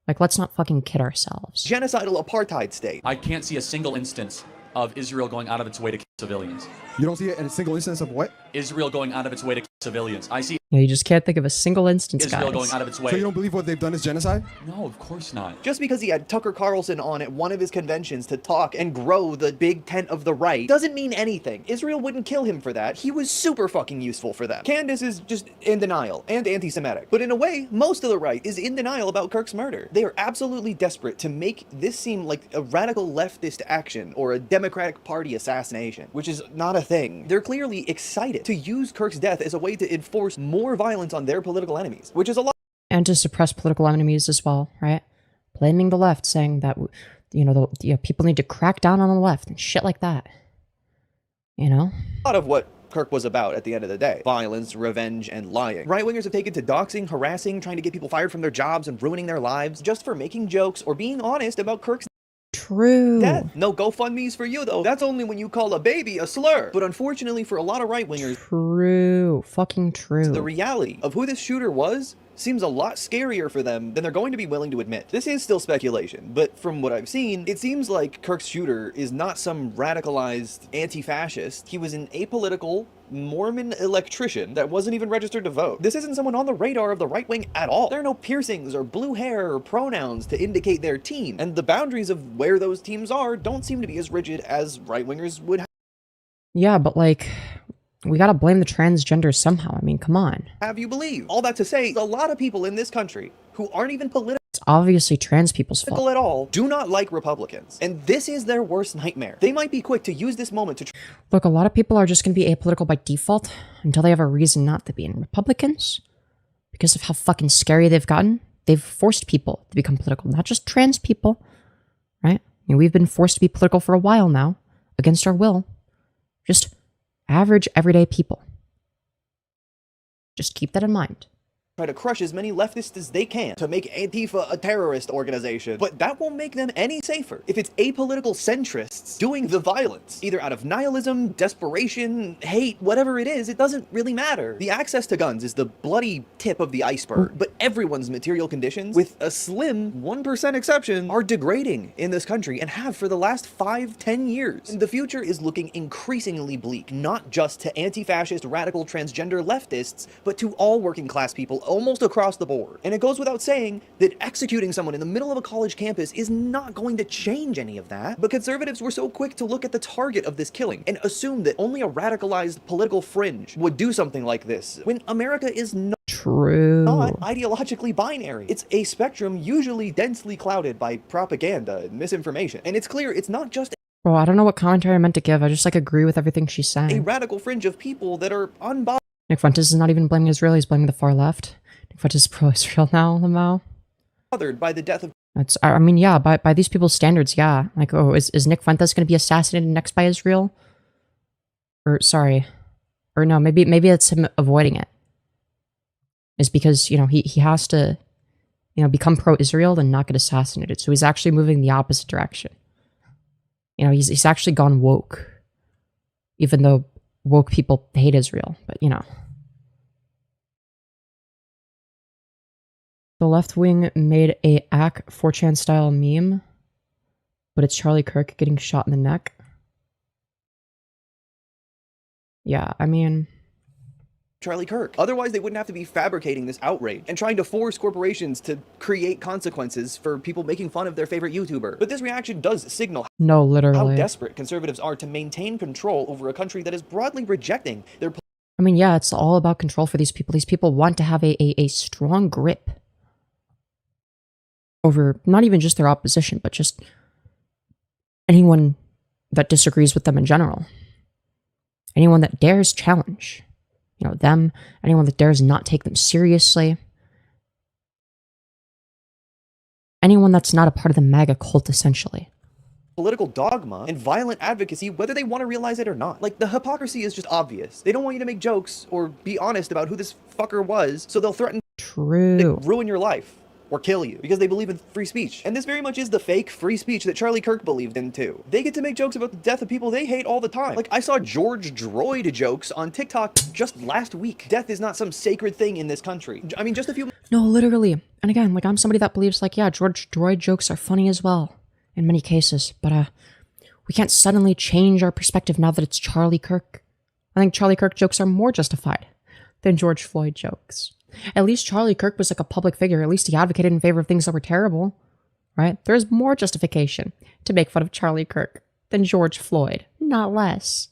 Like, let's not fucking kid ourselves. genocidal apartheid state. I can't see a single instance of Israel going out of its way to kill civilians. You don't see it in a single instance of what? Israel going out of its way to kill civilians. I see Yeah, you just can't think of a single instance, Israel guys. going out of its way. So you don't believe what they've done is genocide? No, of course not. Just because he had Tucker Carlson on at one of his conventions to talk and grow the big tent of the right doesn't mean anything. Israel wouldn't kill him for that. He was super fucking useful for that. Candace is just in denial and anti-Semitic. But in a way, most of the right is in denial about Kirk's murder. They are absolutely desperate to make this seem like a radical leftist action or a Democratic Party assassination, which is not a thing. They're clearly excited to use Kirk's death as a way to enforce more violence on their political enemies, which is a lot. And to suppress political enemies as well, right? Blaming the left, saying that, you know, people need to crack down on the left and shit like that. You know? A lot of what Kirk was about at the end of the day. Violence, revenge, and lying. Right-wingers have taken to doxing, harassing, trying to get people fired from their jobs and ruining their lives just for making jokes or being honest about Kirk's True. death. No GoFundMe's for you, though. That's only when you call a baby a slur. But unfortunately for a lot of right-wingers, True. Fucking true. the reality of who this shooter was seems a lot scarier for them than they're going to be willing to admit. This is still speculation, but from what I've seen, it seems like Kirk's shooter is not some radicalized anti-fascist. He was an apolitical Mormon electrician that wasn't even registered to vote. This isn't someone on the radar of the right wing at all. There are no piercings or blue hair or pronouns to indicate their team, and the boundaries of where those teams are don't seem to be as rigid as right-wingers would Yeah, but like, we gotta blame the transgenders somehow. I mean, come on. have you believe. All that to say, a lot of people in this country who aren't even political It's obviously trans people's fault. at all do not like Republicans, and this is their worst nightmare. They might be quick to use this moment to Look, a lot of people are just gonna be apolitical by default until they have a reason not to be. And Republicans, because of how fucking scary they've gotten, they've forced people to become political, not just trans people, right? I mean, we've been forced to be political for a while now, against our will. Just average, everyday people. Just keep that in mind. try to crush as many leftists as they can to make Antifa a terrorist organization. But that won't make them any safer if it's apolitical centrists doing the violence. Either out of nihilism, desperation, hate, whatever it is, it doesn't really matter. The access to guns is the bloody tip of the iceberg, but everyone's material conditions, with a slim 1% exception, are degrading in this country and have for the last 5-10 years. And the future is looking increasingly bleak, not just to anti-fascist, radical, transgender leftists, but to all working class people almost across the board. And it goes without saying that executing someone in the middle of a college campus is not going to change any of that. But conservatives were so quick to look at the target of this killing and assume that only a radicalized political fringe would do something like this, when America is not ideologically binary. It's a spectrum usually densely clouded by propaganda and misinformation. And it's clear it's not just Well, I don't know what commentary I meant to give. I just agree with everything she's a saying. radical fringe of people that are unbothered. Nick Fuentes is not even blaming Israel, he's blaming the far left. Nick Fuentes is pro-Israel now, Lamau. By the death of That's, I mean, yeah, by these people's standards, yeah. Like, oh, is Nick Fuentes going to be assassinated next by Israel? Or, sorry. Or no, maybe it's him avoiding it. Is because, you know, he has to, you know, become pro-Israel and not get assassinated. So he's actually moving the opposite direction. You know, he's actually gone woke. Even though woke people hate Israel, but you know. The left wing made a ACK 4chan style meme, but it's Charlie Kirk getting shot in the neck. Yeah, I mean, Charlie Kirk. Otherwise, they wouldn't have to be fabricating this outrage and trying to force corporations to create consequences for people making fun of their favorite YouTuber. But this reaction does signal No, how literally. desperate conservatives are to maintain control over a country that is broadly rejecting their I mean, yeah, it's all about control for these people. These people want to have a strong grip over not even just their opposition, but just anyone that disagrees with them in general. Anyone that dares challenge, you know, them, anyone that dares not take them seriously. Anyone that's not a part of the MAGA cult, essentially. political dogma and violent advocacy whether they want to realize it or not. Like, the hypocrisy is just obvious. They don't want you to make jokes or be honest about who this fucker was, so they'll threaten to ruin your life or kill you because they believe in free speech. And this very much is the fake free speech that Charlie Kirk believed in too. They get to make jokes about the death of people they hate all the time. Like, I saw George Droid jokes on TikTok just last week. Death is not some sacred thing in this country. I mean, just a few... No, literally. And again, like, I'm somebody that believes, like, yeah, George Droid jokes are funny as well. In many cases, but we can't suddenly change our perspective now that it's Charlie Kirk. I think Charlie Kirk jokes are more justified than George Floyd jokes. At least Charlie Kirk was like a public figure. At least he advocated in favor of things that were terrible, right? There's more justification to make fun of Charlie Kirk than George Floyd, not less.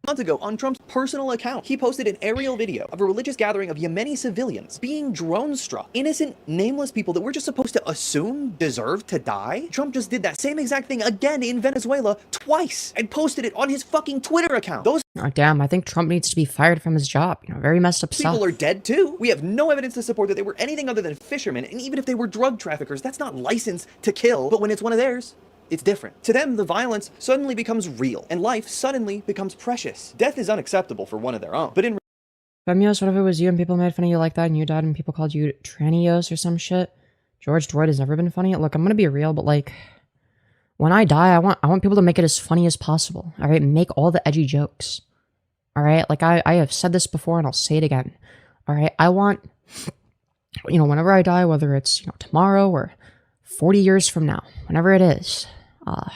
Months ago, on Trump's personal account, he posted an aerial video of a religious gathering of Yemeni civilians being drone struck. Innocent, nameless people that we're just supposed to assume deserve to die. Trump just did that same exact thing again in Venezuela twice and posted it on his fucking Twitter account. Those Oh, damn, I think Trump needs to be fired from his job. You know, very messed up stuff. people are dead too. We have no evidence to support that they were anything other than fishermen, and even if they were drug traffickers, that's not licensed to kill. But when it's one of theirs, it's different. To them, the violence suddenly becomes real, and life suddenly becomes precious. Death is unacceptable for one of their own, but in Femyoz, what if it was you and people made fun of you like that and you died and people called you trannios or some shit? George Droid has never been funny. Look, I'm gonna be real, but like, when I die, I want people to make it as funny as possible. All right, make all the edgy jokes. All right, like I have said this before and I'll say it again. All right, I want, you know, whenever I die, whether it's, you know, tomorrow or 40 years from now, whenever it is, I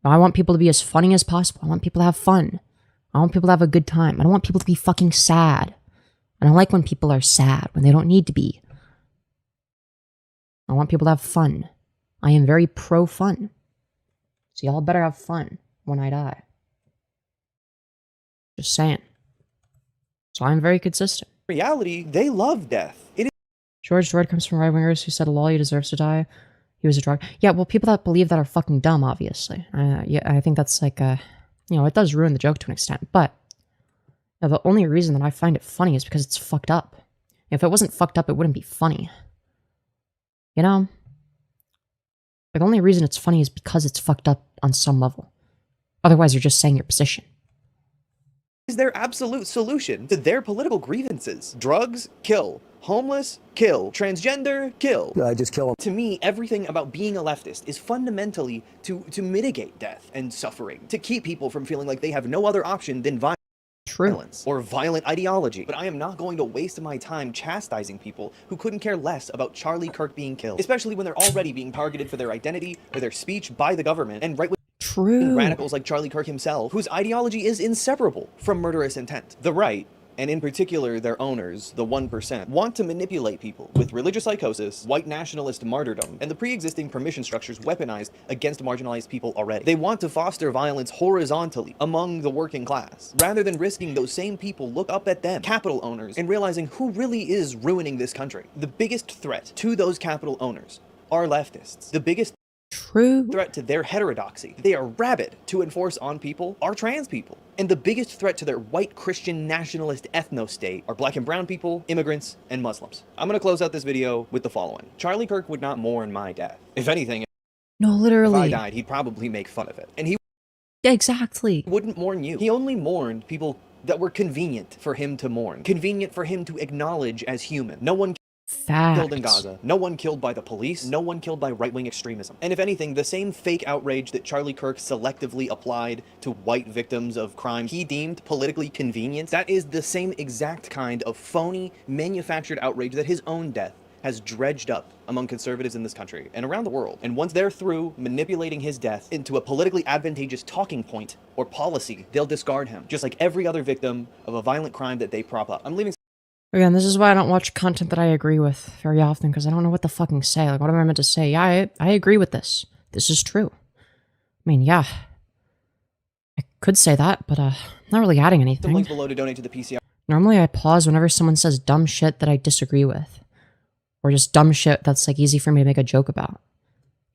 want people to be as funny as possible. I want people to have fun. I want people to have a good time. I don't want people to be fucking sad. I don't like when people are sad, when they don't need to be. I want people to have fun. I am very pro-fun. So y'all better have fun when I die. Just saying. So I'm very consistent. reality, they love death. It is George Droid comes from right-wingers who said Lol, he deserves to die. He was a drug. Yeah, well, people that believe that are fucking dumb, obviously. Yeah, I think that's like, you know, it does ruin the joke to an extent. But you know, the only reason that I find it funny is because it's fucked up. If it wasn't fucked up, it wouldn't be funny. You know? Like, the only reason it's funny is because it's fucked up on some level. Otherwise, you're just saying your position. Is their absolute solution to their political grievances. Drugs, kill. Homeless, kill. Transgender, kill. Just kill them. To me, everything about being a leftist is fundamentally to mitigate death and suffering, to keep people from feeling like they have no other option than violence or violent ideology. But I am not going to waste my time chastising people who couldn't care less about Charlie Kirk being killed, especially when they're already being targeted for their identity or their speech by the government and radicals like Charlie Kirk himself, whose ideology is inseparable from murderous intent. The right, and in particular their owners, the 1%, want to manipulate people with religious psychosis, white nationalist martyrdom, and the pre-existing permission structures weaponized against marginalized people already. They want to foster violence horizontally among the working class, rather than risking those same people look up at them, capital owners, and realizing who really is ruining this country. The biggest threat to those capital owners are leftists. The biggest threat to their heterodoxy they are rabid to enforce on people are trans people. And the biggest threat to their white Christian nationalist ethno-state are black and brown people, immigrants, and Muslims. I'm gonna close out this video with the following. Charlie Kirk would not mourn my death. If anything, no, literally. If I died, he'd probably make fun of it. And he exactly wouldn't mourn you. He only mourned people that were convenient for him to mourn. Convenient for him to acknowledge as human. No one killed in Gaza. No one killed by the police. No one killed by right-wing extremism. And if anything, the same fake outrage that Charlie Kirk selectively applied to white victims of crime he deemed politically convenient, that is the same exact kind of phony, manufactured outrage that his own death has dredged up among conservatives in this country and around the world. And once they're through manipulating his death into a politically advantageous talking point or policy, they'll discard him, just like every other victim of a violent crime that they prop up. I'm leaving. Again, this is why I don't watch content that I agree with very often, because I don't know what to fucking say. Like, what am I meant to say? Yeah, I agree with this. This is true. I mean, yeah. I could say that, but, not really adding The anything. links below to donate to the PCR. Normally I pause whenever someone says dumb shit that I disagree with. Or just dumb shit that's, like, easy for me to make a joke about.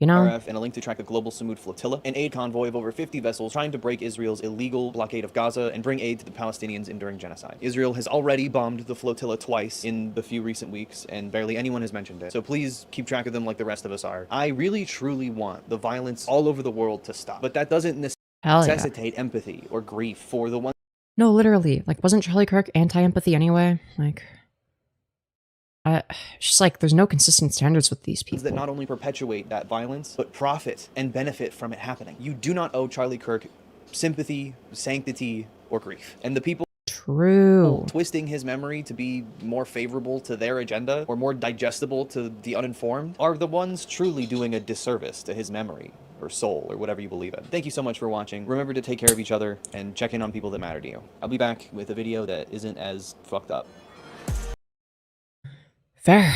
You know? RF and a link to track a global Samud flotilla, an aid convoy of over 50 vessels trying to break Israel's illegal blockade of Gaza and bring aid to the Palestinians enduring genocide. Israel has already bombed the flotilla twice in the few recent weeks, and barely anyone has mentioned it. So please keep track of them like the rest of us are. I really, truly want the violence all over the world to stop, but that doesn't necessitate empathy or grief for the ones. No, literally. Like, wasn't Charlie Kirk anti-empathy anyway? Like, it's just like, there's no consistent standards with these people. That not only perpetuate that violence, but profit and benefit from it happening. You do not owe Charlie Kirk sympathy, sanctity, or grief. And the people twisting his memory to be more favorable to their agenda or more digestible to the uninformed are the ones truly doing a disservice to his memory or soul or whatever you believe in. Thank you so much for watching. Remember to take care of each other and check in on people that matter to you. I'll be back with a video that isn't as fucked up. Fair.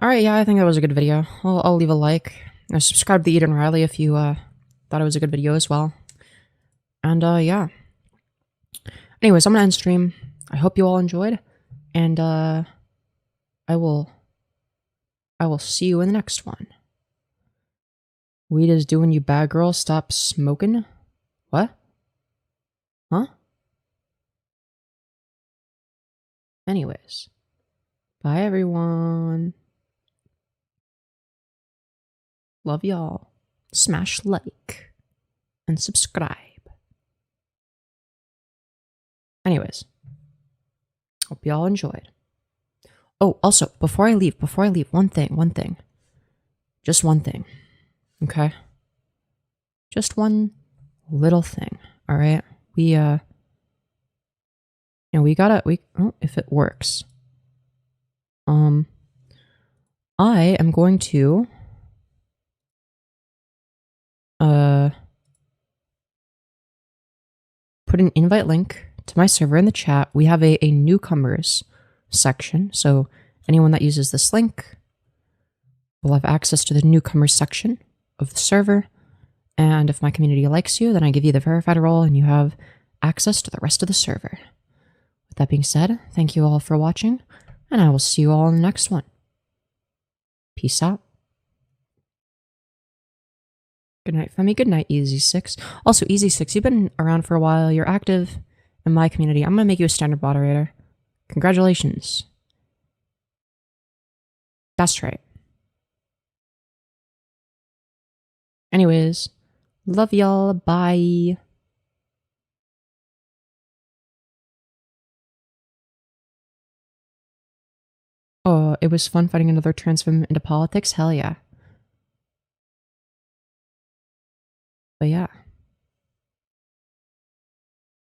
Alright, yeah, I think that was a good video. I'll leave a like. Subscribe to Eden Riley if you thought it was a good video as well. And yeah. Anyways, I'm gonna end stream. I hope you all enjoyed. And I will see you in the next one. Weed is doing you bad, girl. Stop smoking. What? Huh? Anyways. Bye, everyone. Love y'all. Smash like and subscribe. Anyways. Hope y'all enjoyed. Oh, also, before I leave, one thing. Just one thing. Okay? Just one little thing. Alright? We if it works. I am going to put an invite link to my server in the chat. We have a newcomers section, so anyone that uses this link will have access to the newcomers section of the server, and if my community likes you, then I give you the verified role and you have access to the rest of the server. With that being said, thank you all for watching, and I will see you all in the next one. Peace out. Good night, Femi. Good night, Easy6. Also, Easy6, you've been around for a while. You're active in my community. I'm going to make you a standard moderator. Congratulations. That's right. Anyways, love y'all. Bye. Oh, it was fun fighting another trans femme into politics? Hell yeah. But yeah.